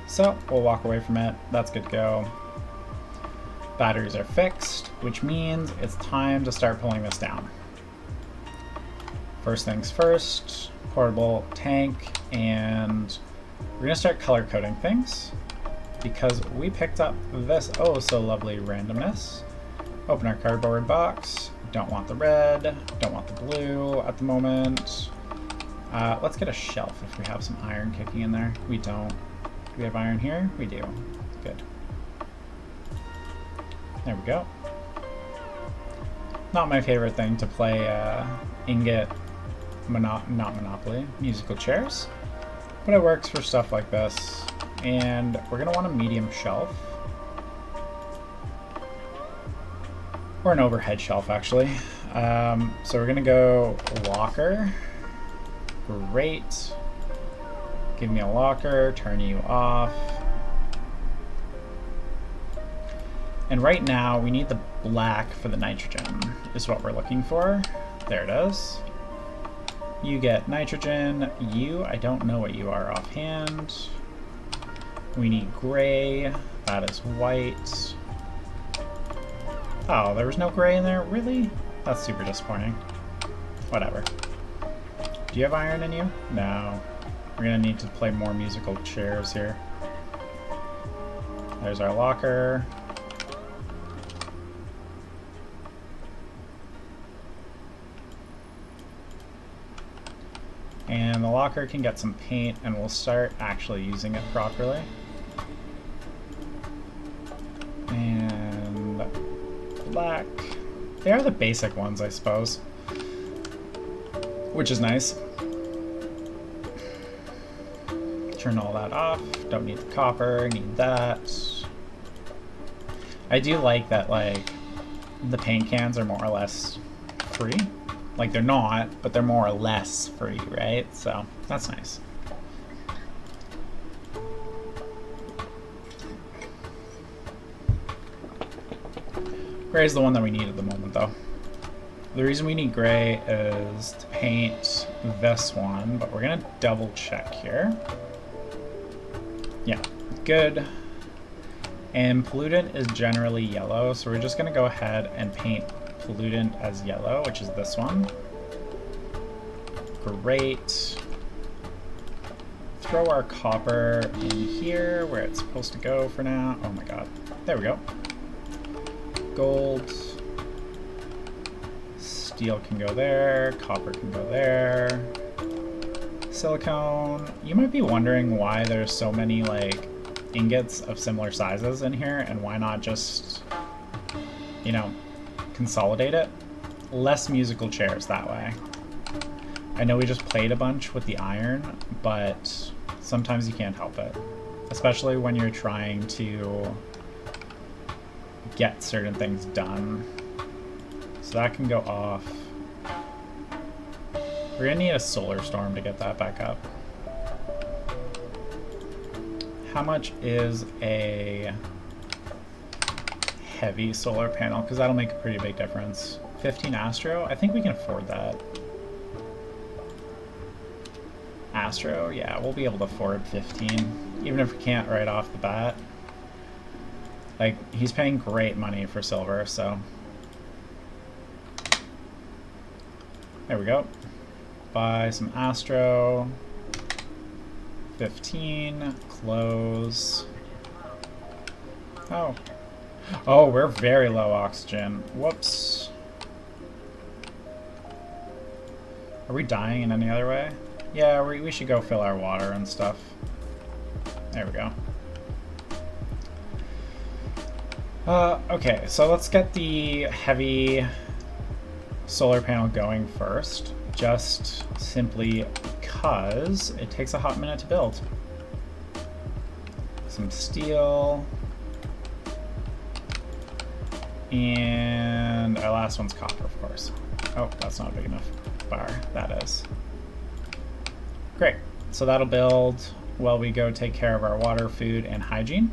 So we'll walk away from it. That's good to go. Batteries are fixed, which means it's time to start pulling this down. First things first, portable tank, and we're gonna start color coding things because we picked up this oh so lovely randomness. Open our cardboard box. Don't want the red, don't want the blue at the moment. Let's get a shelf if we have some iron kicking in there. We don't. Do we have iron here? We do. Good. There we go. Not my favorite thing to play ingot, not Monopoly, musical chairs, but it works for stuff like this. And we're gonna want a medium shelf. Or an overhead shelf, actually. So we're gonna go locker. Great. Give me a locker, turn you off. And right now we need the black for the nitrogen is what we're looking for. There it is. You get nitrogen. You, I don't know what you are offhand. We need gray. That is white. Oh, there was no gray in there? Really? That's super disappointing. Whatever. Do you have iron in you? No. We're gonna need to play more musical chairs here. There's our locker. And the locker can get some paint and we'll start actually using it properly. And black. They are the basic ones, I suppose. Which is nice. Turn all that off. Don't need the copper, need that. I do like that, like, the paint cans are more or less free. Like, they're not, but they're more or less free, right? So, that's nice. Gray is the one that we need at the moment, though. The reason we need gray is to paint this one, but we're gonna double check here. Yeah, good. And pollutant is generally yellow, so we're just gonna go ahead and paint pollutant as yellow, which is this one. Great. Throw our copper in here where it's supposed to go for now. Oh my god. There we go. Gold. Steel can go there. Copper can go there. Silicone. You might be wondering why there's so many like ingots of similar sizes in here, and why not just, you know, consolidate it? Less musical chairs that way. I know we just played a bunch with the iron, but sometimes you can't help it. Especially when you're trying to get certain things done. So that can go off. We're gonna need a solar storm to get that back up. How much is a heavy solar panel? Because that'll make a pretty big difference. 15 Astro? I think we can afford that. Astro? Yeah, we'll be able to afford 15. Even if we can't right off the bat. Like, he's paying great money for silver, so... There we go. Buy some Astro. 15. Close. Oh. Oh, we're very low oxygen. Whoops. Are we dying in any other way? Yeah, we should go fill our water and stuff. There we go. Okay, so let's get the heavy solar panel going first. Just simply because it takes a hot minute to build. Some steel. And our last one's copper, of course. Oh, that's not a big enough bar. That is. Great. So that'll build while we go take care of our water, food, and hygiene.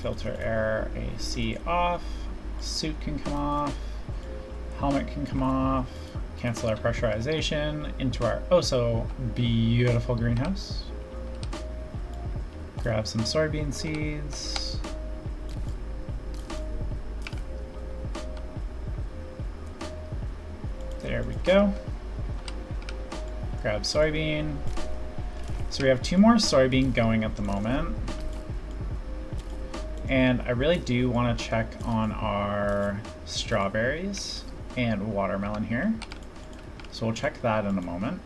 Filter air AC off. Suit can come off. Helmet can come off. Cancel our pressurization into our oh so beautiful greenhouse. Grab some soybean seeds. There we go. Grab soybean. So we have 2 more soybean going at the moment. And I really do want to check on our strawberries and watermelon here. So we'll check that in a moment.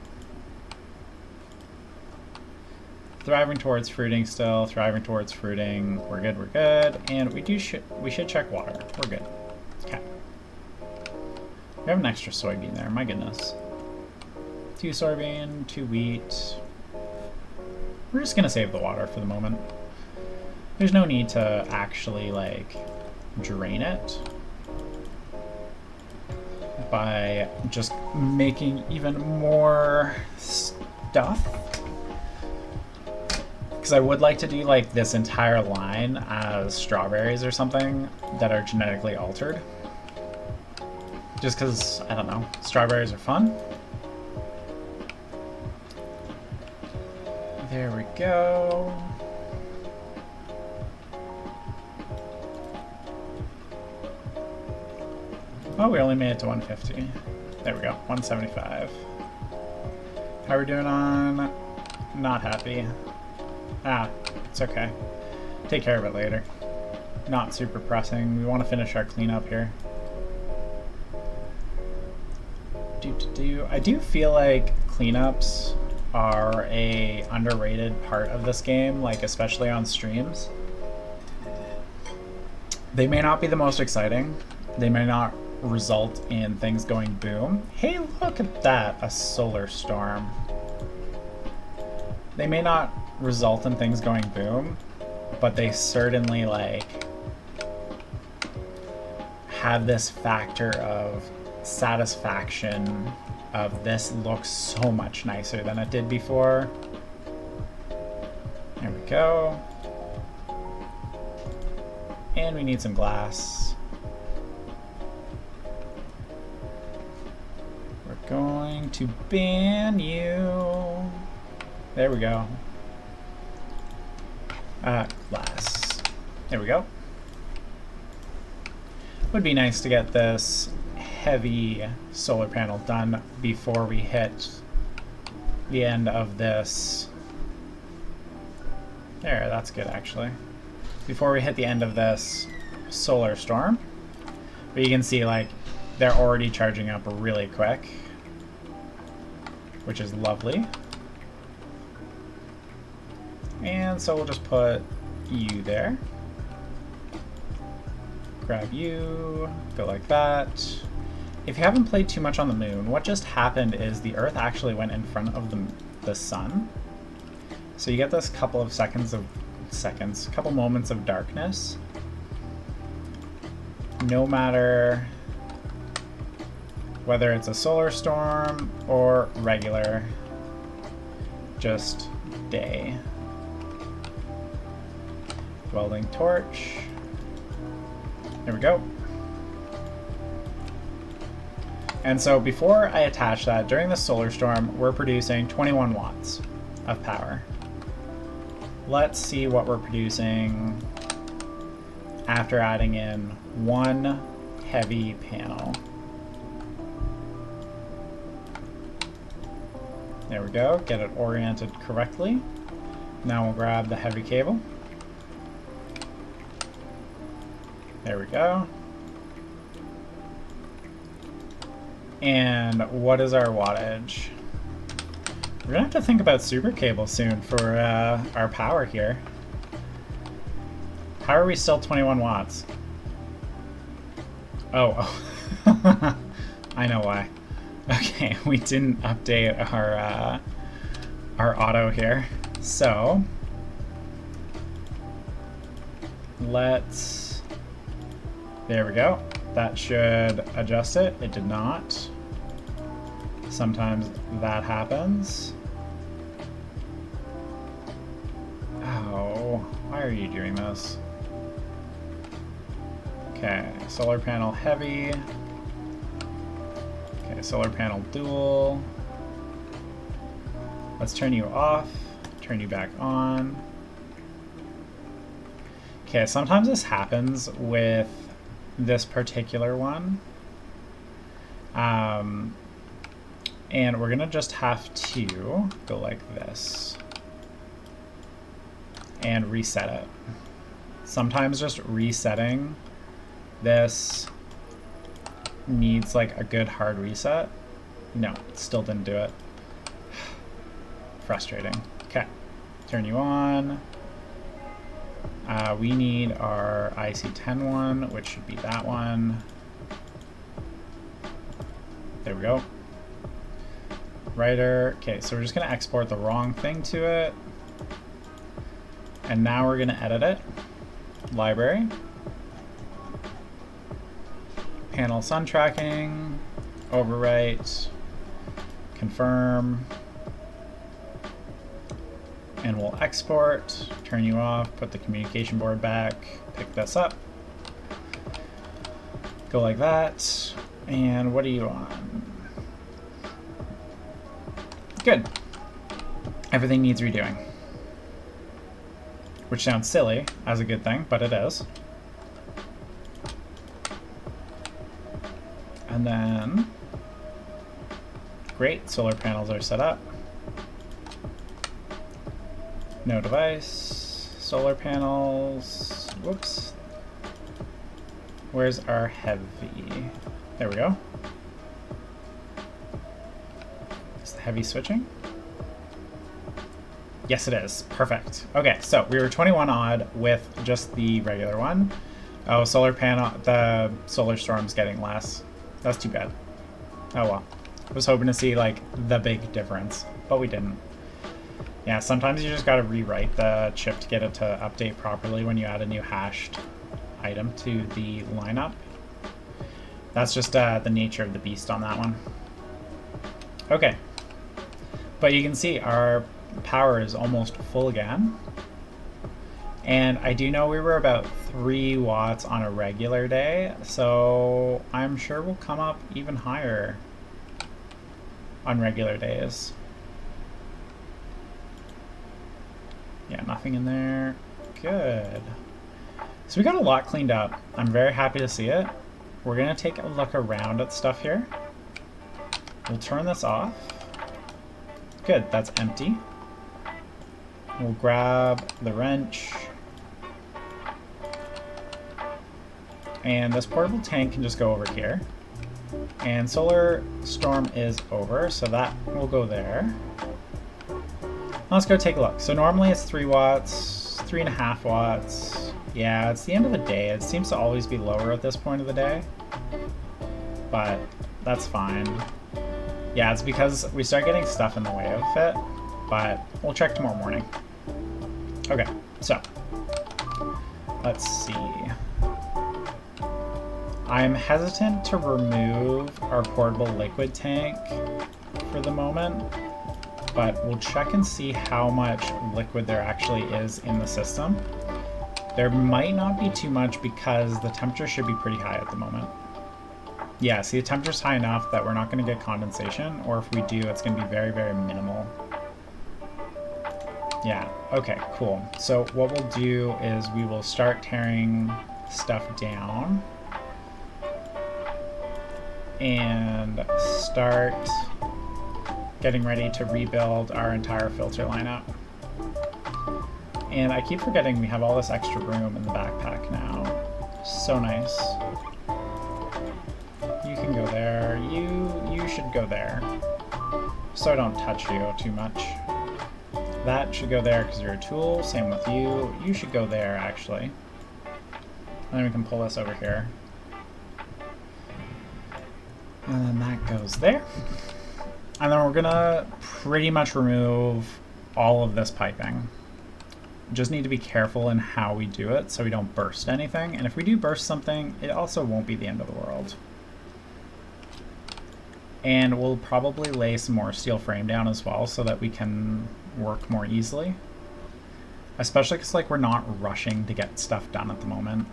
Thriving towards fruiting still, thriving towards fruiting. We're good, we're good. And we should check water. We're good. Okay. We have an extra soybean there, my goodness. 2 soybean, 2 wheat. We're just gonna save the water for the moment. There's no need to actually, like, drain it by just making even more stuff. Because I would like to do, like, this entire line as strawberries or something that are genetically altered. Just because, I don't know, strawberries are fun. There we go. Oh, we only made it to 150. There we go, 175. How are we doing on not happy? Ah, it's okay. Take care of it later. Not super pressing. We want to finish our cleanup here. I do feel like cleanups are a underrated part of this game, like especially on streams. They may not be the most exciting. They may not result in things going boom. Hey, look at that, a solar storm. They may not result in things going boom, but they certainly like have this factor of satisfaction of this looks so much nicer than it did before. There we go. And we need some glass. We're going to ban you. There we go. Glass. There we go. Would be nice to get this heavy solar panel done before we hit the end of this. There, that's good actually. Before we hit the end of this solar storm. But you can see like they're already charging up really quick, which is lovely. And so we'll just put you there. Grab you, go like that. If you haven't played too much on the moon, what just happened is the Earth actually went in front of the sun. So you get this couple of couple moments of darkness. No matter whether it's a solar storm or regular, just day. Welding torch. There we go. And so before I attach that, during the solar storm, we're producing 21 watts of power. Let's see what we're producing after adding in one heavy panel. There we go, get it oriented correctly. Now we'll grab the heavy cable. There we go. And what is our wattage? We're gonna have to think about super cable soon for our power here. How are we still 21 watts? Oh. I know why. Okay, we didn't update our auto here. So let's, there we go. That should adjust it. It did not. Sometimes that happens. Oh, why are you doing this? Okay, solar panel heavy. Okay, solar panel dual. Let's turn you off, turn you back on. Okay, sometimes this happens with this particular one. And we're gonna just have to go like this and reset it. Sometimes just resetting this needs like a good hard reset. No, still didn't do it. Frustrating. Okay, turn you on. We need our IC10 one, which should be that one. There we go. Writer. Okay, so we're just going to export the wrong thing to it. And now we're going to edit it. Library. Panel sun tracking. Overwrite. Confirm. And we'll export, turn you off, put the communication board back, pick this up. Go like that. And what are you on? Good. Everything needs redoing. Which sounds silly as a good thing, but it is. And then, great, solar panels are set up. No device, solar panels, whoops. Where's our heavy? There we go. Is the heavy switching? Yes, it is. Perfect. Okay, so we were 21 odd with just the regular one. Oh, solar panel, the solar storm's getting less. That's too bad. Oh well. I was hoping to see like the big difference, but we didn't. Yeah, sometimes you just gotta rewrite the chip to get it to update properly when you add a new hashed item to the lineup. That's just the nature of the beast on that one. Okay. But you can see our power is almost full again. And I do know we were about 3 watts on a regular day, so I'm sure we'll come up even higher on regular days. Yeah, nothing in there. Good. So we got a lot cleaned up. I'm very happy to see it. We're gonna take a look around at stuff here. We'll turn this off. Good, that's empty. We'll grab the wrench. And this portable tank can just go over here. And solar storm is over, so that will go there. Let's go take a look. So normally it's 3 watts, 3.5 watts. Yeah, it's the end of the day. It seems to always be lower at this point of the day, but that's fine. Yeah, it's because we start getting stuff in the way of it, but we'll check tomorrow morning. Okay, so let's see. I'm hesitant to remove our portable liquid tank for the moment, but we'll check and see how much liquid there actually is in the system. There might not be too much because the temperature should be pretty high at the moment. Yeah, see, the temperature's high enough that we're not going to get condensation, or if we do, it's going to be very, very minimal. Yeah, okay, cool. So what we'll do is we will start tearing stuff down and start getting ready to rebuild our entire filter lineup. And I keep forgetting we have all this extra room in the backpack now. So nice. You can go there. You should go there. So I don't touch you too much. That should go there because you're a tool. Same with you. You should go there, actually. And then we can pull this over here. And then that goes there. And then we're gonna pretty much remove all of this piping. Just need to be careful in how we do it so we don't burst anything. And if we do burst something, it also won't be the end of the world. And we'll probably lay some more steel frame down as well so that we can work more easily. Especially because like we're not rushing to get stuff done at the moment.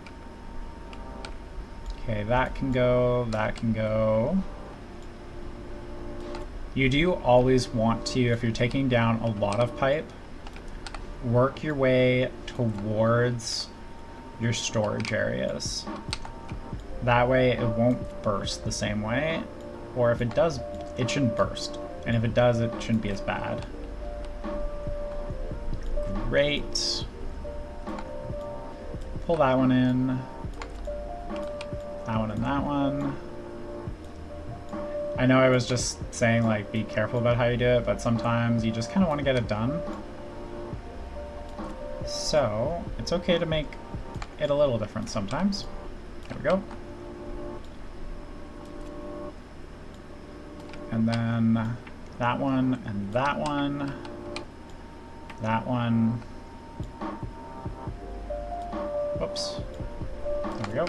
Okay, that can go, that can go. You do always want to, if you're taking down a lot of pipe, work your way towards your storage areas. That way it won't burst the same way, or if it does, it shouldn't burst. And if it does, it shouldn't be as bad. Great. Pull that one in. That one and that one. I know I was just saying, like, be careful about how you do it, but sometimes you just kind of want to get it done. So, it's okay to make it a little different sometimes. There we go. And then that one, and that one, that one. Whoops. There we go.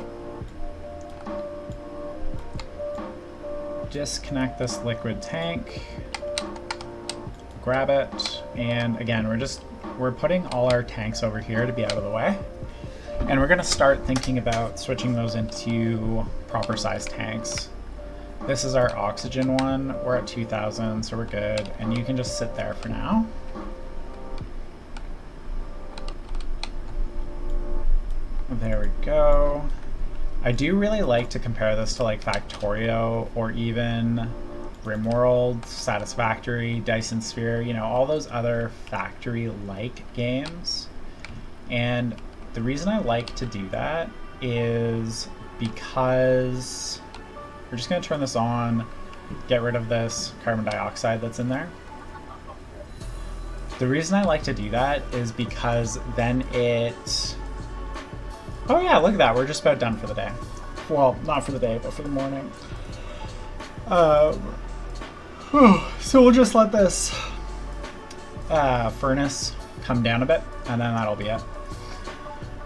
Disconnect this liquid tank. Grab it. And again, we're putting all our tanks over here to be out of the way. And we're gonna start thinking about switching those into proper size tanks. This is our oxygen one. We're at 2000, so we're good. And you can just sit there for now. There we go. I do really like to compare this to like Factorio or even RimWorld, Satisfactory, Dyson Sphere, you know, all those other factory-like games. And the reason I like to do that is because we're just going to turn this on, get rid of this carbon dioxide that's in there. The reason I like to do that is because then it... Oh yeah, look at that, we're just about done for the day. Well, not for the day, but for the morning. So we'll just let this furnace come down a bit, and then that'll be it.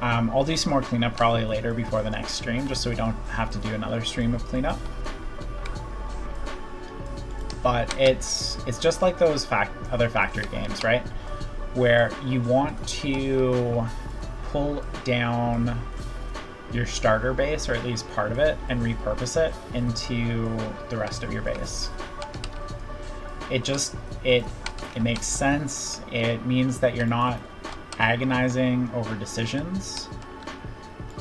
I'll do some more cleanup probably later before the next stream, just so we don't have to do another stream of cleanup. But it's just like those other factory games, right? Where you want to pull down your starter base, or at least part of it, and repurpose it into the rest of your base. It makes sense. It means that you're not agonizing over decisions,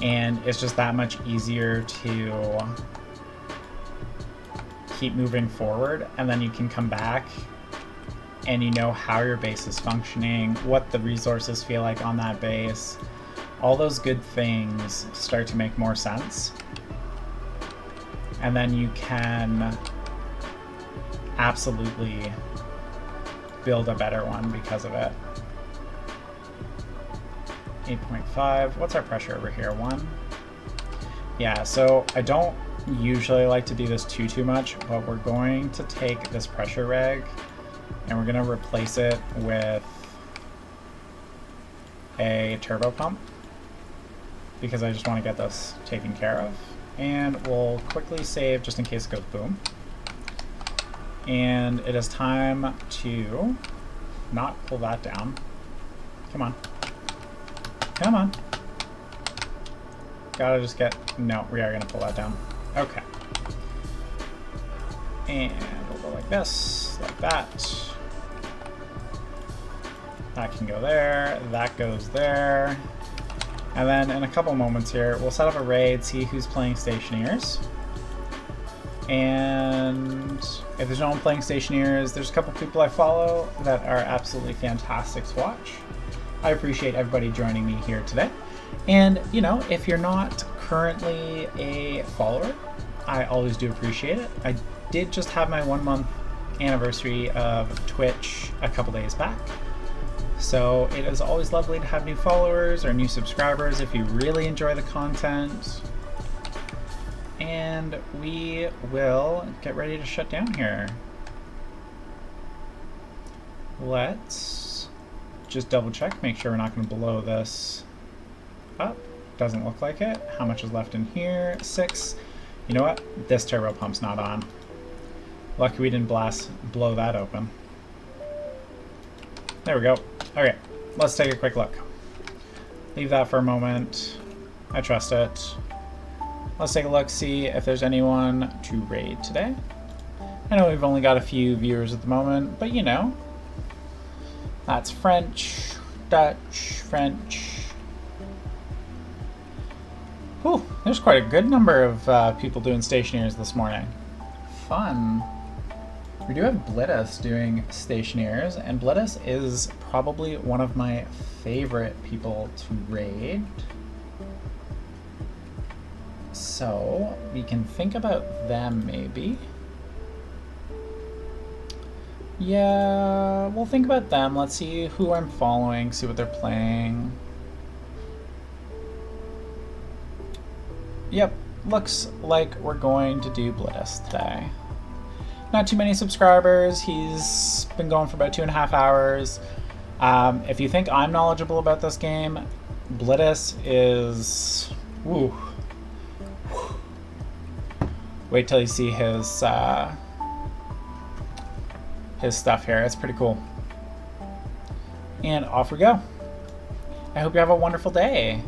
and it's just that much easier to keep moving forward, and then you can come back and you know how your base is functioning, what the resources feel like on that base. All those good things start to make more sense. And then you can absolutely build a better one because of it. 8.5. What's our pressure over here? 1? Yeah, so I don't usually like to do this too much, but we're going to take this pressure reg and we're going to replace it with a turbo pump because I just want to get this taken care of. And we'll quickly save just in case it goes boom. And it is time to not pull that down. Come on. Come on. Gotta just get... No, we are going to pull that down. Okay. And we'll go like this, like that. That can go there. That goes there. And then in a couple moments here, we'll set up a raid, see who's playing Stationeers. And if there's no one playing Stationeers, there's a couple people I follow that are absolutely fantastic to watch. I appreciate everybody joining me here today. And, you know, if you're not currently a follower, I always do appreciate it. I did just have my 1-month anniversary of Twitch a couple days back. So it is always lovely to have new followers or new subscribers if you really enjoy the content. And we will get ready to shut down here. Let's just double check, make sure we're not going to blow this up. Doesn't look like it. How much is left in here? 6. You know what? This turbo pump's not on. Lucky we didn't blow that open. There we go. Okay, let's take a quick look. Leave that for a moment. I trust it. Let's take a look, see if there's anyone to raid today. I know we've only got a few viewers at the moment, but you know, that's French, Dutch, French. Whew, there's quite a good number of people doing Stationeers this morning. Fun. We do have Blittus doing Stationeers, and Blittus is probably one of my favorite people to raid. So we can think about them maybe. Yeah, we'll think about them. Let's see who I'm following, see what they're playing. Yep, looks like we're going to do Blittus today. Not too many subscribers. He's been going for about 2.5 hours. If you think I'm knowledgeable about this game, Blittus is... Woo. Wait till you see his stuff here. It's pretty cool. And off we go. I hope you have a wonderful day.